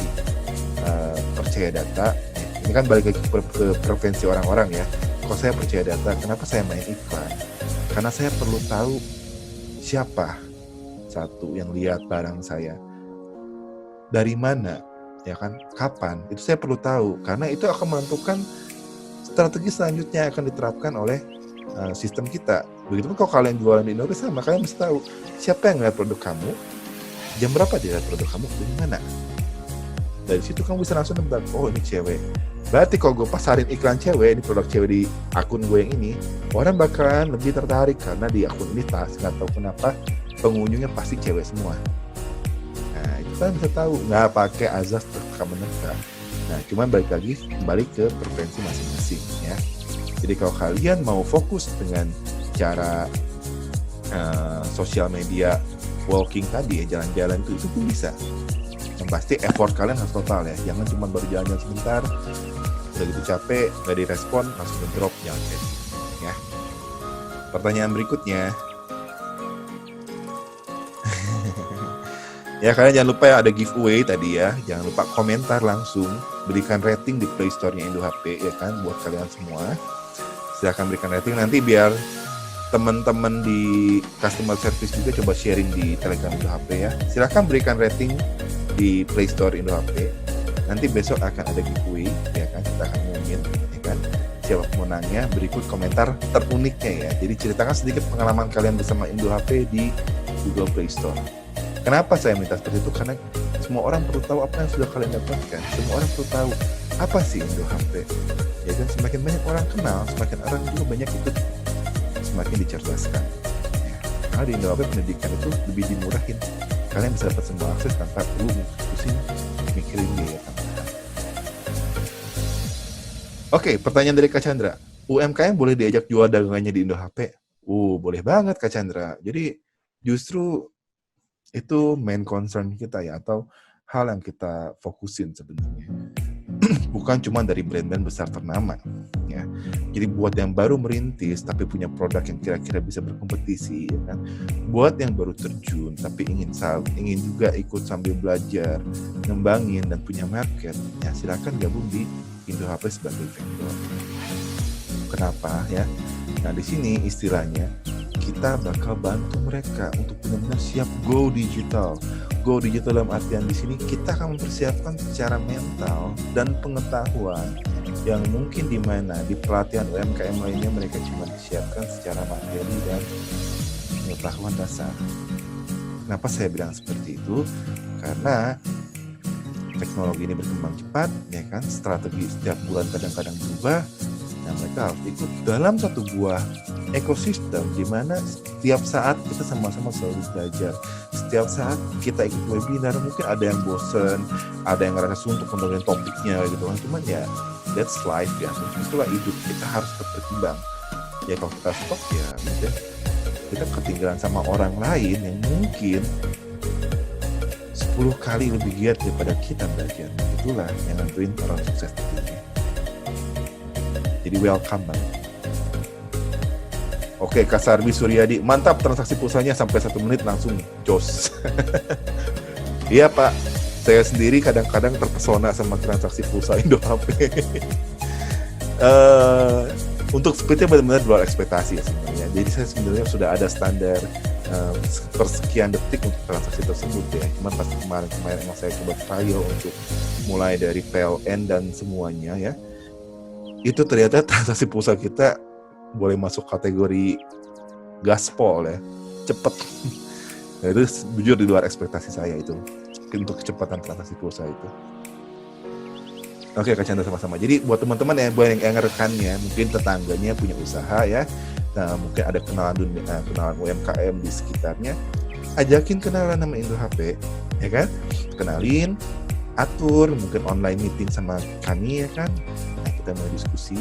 percaya data. Ini kan balik lagi ke preferensi orang-orang ya. Kalau saya percaya data, kenapa saya main iklan? Karena saya perlu tahu siapa satu yang lihat barang saya, dari mana, ya kan, kapan. Itu saya perlu tahu, karena itu akan menentukan strategi selanjutnya akan diterapkan oleh sistem kita. Begitu kalau kalian jualan di Indonesia, maka kalian mesti tahu siapa yang lihat produk kamu, jam berapa dia lihat produk kamu, dari mana. Dari situ kamu bisa langsung nebak, oh ini cewek. Berarti kalau gue pasarin iklan cewek, ini produk cewek di akun gue yang ini, orang bakalan lebih tertarik karena di akun ini nggak tahu kenapa pengunjungnya pasti cewek semua. Nah itu kan bisa tahu, nggak pakai azas terka-menerka. Nah cuman kembali ke preferensi masing-masing ya. Jadi kalau kalian mau fokus dengan cara sosial media walking tadi ya, jalan-jalan itu pun bisa. Yang pasti effort kalian harus total ya, jangan cuma baru jalan-jalan sebentar, udah gitu capek, nggak direspon, langsung ngedrop, jangan kayak gitu ya. Pertanyaan berikutnya, ya kalian jangan lupa ya ada giveaway tadi ya, jangan lupa komentar langsung, berikan rating di Play Store-nya Indo HP ya kan, buat kalian semua. Silahkan berikan rating, nanti biar teman-teman di customer service juga coba sharing di Telegram Indo HP ya. Silahkan berikan rating di Play Store Indo HP. Nanti besok akan ada giveaway ya kan, kita akan ngumumin ya kan siapa pemenangnya, berikut komentar teruniknya ya. Jadi ceritakan sedikit pengalaman kalian bersama Indo HP di Google Play Store. Kenapa saya minta seperti itu? Karena semua orang perlu tahu apa yang sudah kalian dapatkan. Semua orang perlu tahu apa sih Indo HP. Ya kan, semakin banyak orang kenal, semakin orang juga banyak ikut, semakin dicerdaskan. Ya. Karena di Indo HP pendidikan itu lebih dimurahin. Kalian bisa dapat semua akses tanpa perlu pusing mikirin biaya tambahan. Oke, pertanyaan dari Kak Chandra. UMKM boleh diajak jual dagangannya di Indo HP? Boleh banget Kak Chandra. Jadi justru itu main concern kita ya, atau hal yang kita fokusin sebenarnya. Bukan cuma dari brand-brand besar ternama ya. Jadi buat yang baru merintis tapi punya produk yang kira-kira bisa berkompetisi ya kan. Buat yang baru terjun tapi ingin juga ikut sambil belajar, ngembangin dan punya market, ya silakan gabung di Indo HP sebagai vendor. Kenapa ya? Nah, di sini istilahnya kita bakal bantu mereka untuk benar-benar siap go digital. Go digital dalam artian di sini kita akan mempersiapkan secara mental dan pengetahuan yang mungkin di mana di pelatihan UMKM lainnya mereka cuma disiapkan secara materi dan pengetahuan dasar. Kenapa saya bilang seperti itu? Karena teknologi ini berkembang cepat, ya kan? Strategi setiap bulan kadang-kadang berubah. Nah, mereka harus ikut dalam satu buah ekosistem di mana setiap saat kita sama-sama selalu belajar. Setiap saat kita ikut webinar, mungkin ada yang bosen, ada yang ngerasa suntuk mendengar topiknya gitu kan. Cuman ya, that's life ya. Itulah hidup, kita harus tetap berkembang. Ya kalau kita stop ya, udah kita ketinggalan sama orang lain yang mungkin 10 kali lebih giat daripada kita belajar. Itulah yang nentuin orang sukses tentunya. Jadi welcome banget. Oke, Kak Sarbi Suryadi, mantap transaksi pulsanya sampai 1 menit langsung jos. Iya Pak, saya sendiri kadang-kadang terpesona sama transaksi pulsa Indo HP. Untuk speednya benar-benar luar ekspektasi ya sebenarnya. Jadi saya sebenarnya sudah ada standar persekian detik untuk transaksi tersebut ya. Cuma pas kemarin emang saya coba trial untuk mulai dari PLN dan semuanya ya. Itu ternyata transaksi pulsa kita boleh masuk kategori gaspol ya, cepet. Nah, itu jujur di luar ekspektasi saya itu untuk kecepatan transaksi pulsa itu. Oke, Kak Chandra sama-sama. Jadi buat teman-teman yang rekannya, mungkin tetangganya punya usaha ya, nah mungkin ada kenalan UMKM di sekitarnya, ajakin kenalan sama Indo HP, ya kan? Kenalin, atur mungkin online meeting sama kami ya kan. Nah, kita mulai diskusi,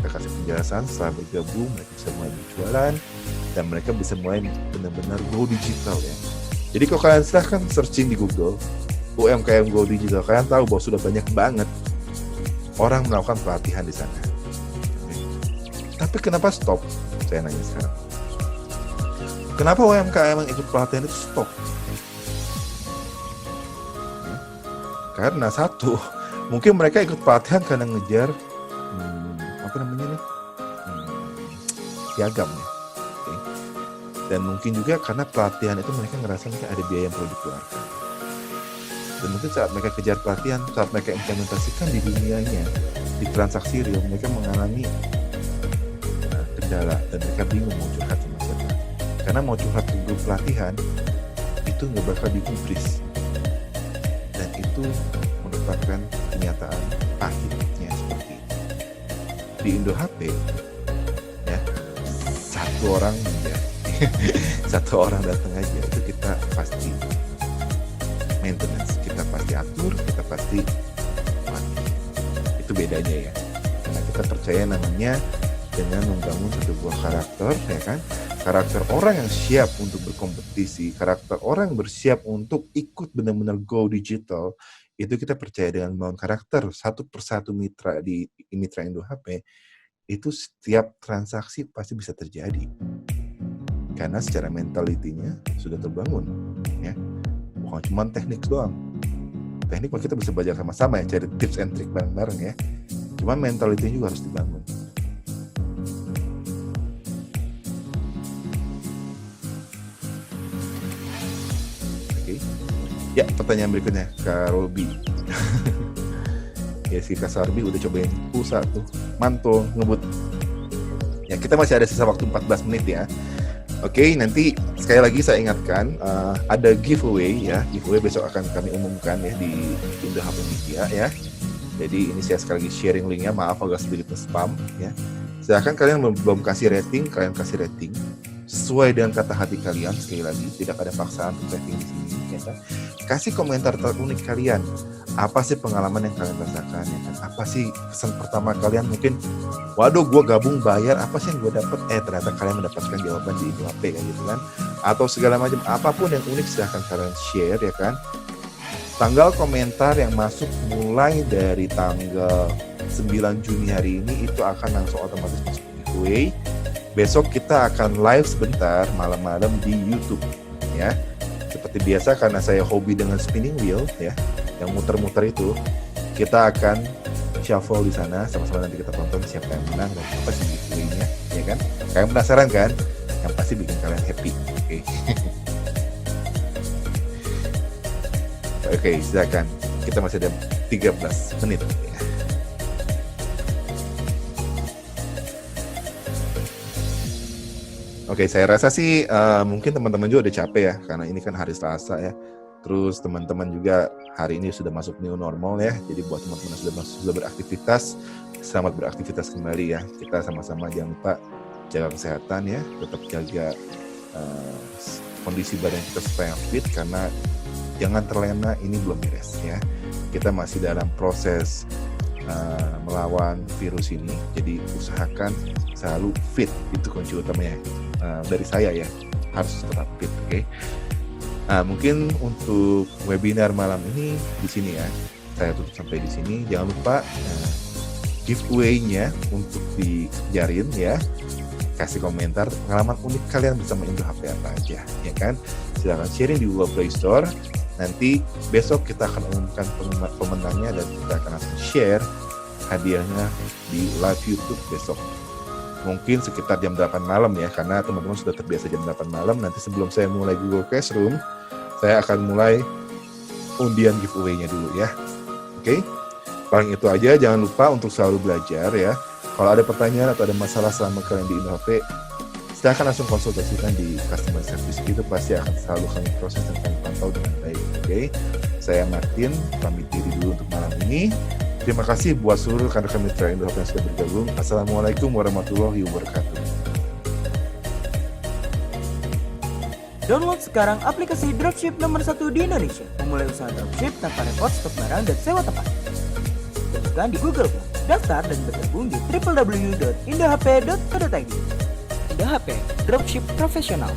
kita kasih penjelasan. Setelah bergabung mereka bisa mulai berjualan dan mereka bisa mulai benar-benar go digital ya. Jadi kalau kalian silahkan searching di Google UMKM go digital, kalian tahu bahwa sudah banyak banget orang melakukan pelatihan di sana. Tapi kenapa stop? Saya nanya sekarang. Kenapa UMKM yang ikut pelatihan itu stop? Karena satu, mungkin mereka ikut pelatihan karena ngejar piagam ya. Okay. Dan mungkin juga karena pelatihan itu mereka ngerasa ada biaya yang perlu dikeluarkan. Dan mungkin saat mereka kejar pelatihan, saat mereka implementasikan di dunianya, di transaksi real, mereka mengalami kendala dan mereka bingung mau curhat sama siapa. Karena mau curhat ke grup pelatihan itu nggak bakal digubris. Dan itu merupakan kenyataan pahitnya seperti itu. Di Indo HP ya, satu orang datang aja itu kita pasti maintenance, kita pasti atur, kita pasti mati. Itu bedanya ya. Karena kita percaya namanya dengan membangun satu buah karakter ya kan. Karakter orang yang siap untuk berkompetisi, karakter orang yang bersiap untuk ikut benar-benar go digital, itu kita percaya dengan membangun karakter satu persatu mitra di mitra Indo HP, itu setiap transaksi pasti bisa terjadi. Karena secara mentalitinya sudah terbangun ya. Bukan cuma teknik doang. Teknik kita bisa belajar sama-sama ya, cari tips and trick bareng-bareng ya. Cuma mentalitinya juga harus dibangun. Ya, pertanyaan berikutnya, Kak Robi. Ya, si Kak Sarbi udah cobain pulsa tuh, mantul, ngebut. Ya, kita masih ada sisa waktu 14 menit ya. Oke, nanti sekali lagi saya ingatkan, ada giveaway ya. Giveaway besok akan kami umumkan ya di Indo HP Media ya. Jadi ini saya sekali lagi sharing linknya, maaf agak sedikit spam ya. Silahkan kalian belum kasih rating, kalian kasih rating. sesuai dengan kata hati kalian. Sekali lagi, tidak ada paksaan untuk rating di sini, ya kan? Kasih komentar terunik kalian. Apa sih pengalaman yang kalian rasakan, ya kan? Apa sih pesan pertama kalian? Mungkin, waduh, gue gabung bayar, apa sih yang gue dapet? Ternyata kalian mendapatkan jawaban di Indo HP, kan gitu kan? Atau segala macam, apapun yang unik silahkan kalian share, ya kan? Tanggal komentar yang masuk mulai dari tanggal 9 Juni hari ini itu akan langsung otomatis masuk giveaway. Besok kita akan live sebentar malam-malam di YouTube, ya. Seperti biasa karena saya hobi dengan spinning wheel, ya, yang muter-muter itu, kita akan shuffle di sana sama-sama. Nanti kita tonton siapa yang menang dan apa sih giveaway-nya, ya kan? Kalian penasaran kan? Yang pasti bikin kalian happy. Oke. Oke, silakan. Kita masih ada 13 menit. Ya. Oke, saya rasa sih mungkin teman-teman juga udah capek ya, karena ini kan hari Selasa ya. Terus teman-teman juga hari ini sudah masuk new normal ya. Jadi buat teman-teman yang sudah beraktivitas, selamat beraktivitas kembali ya. Kita sama-sama jangan lupa jaga kesehatan ya, tetap jaga kondisi badan kita supaya fit, karena jangan terlena, ini belum beres ya. Kita masih dalam proses melawan virus ini, jadi usahakan selalu fit, itu kunci utamanya dari saya ya, harus tetap fit, oke? Mungkin untuk webinar malam ini di sini ya, saya tutup sampai di sini. Jangan lupa giveaway-nya untuk dikejarin ya, kasih komentar pengalaman unik kalian bersama Indo HP apa aja, ya kan? Silahkan sharing di Google Play Store. Nanti besok kita akan umumkan pemenangnya dan kita akan langsung share hadiahnya di live YouTube besok. Mungkin sekitar jam 8 malam ya, karena teman-teman sudah terbiasa jam 8 malam. Nanti sebelum saya mulai Google Classroom, saya akan mulai undian giveaway-nya dulu ya. Oke? Paling itu aja, jangan lupa untuk selalu belajar ya. Kalau ada pertanyaan atau ada masalah selama kalian di Indo HP, silahkan langsung konsultasikan di customer service, itu pasti akan selalu kami proses dan kami pantau dengan baik. Oke, saya Martin, pamit diri dulu untuk malam ini. Terima kasih buat seluruh rekan-rekan mitra Indo HP yang sudah bergabung. Assalamualaikum warahmatullahi wabarakatuh. Download sekarang aplikasi Dropship nomor 1 di Indonesia. Memulai usaha dropship tanpa repot stok barang dan sewa tempat. Temukan di Google Play. Daftar dan bergabung di www.indohp.co.id. Indo HP, dropship profesional.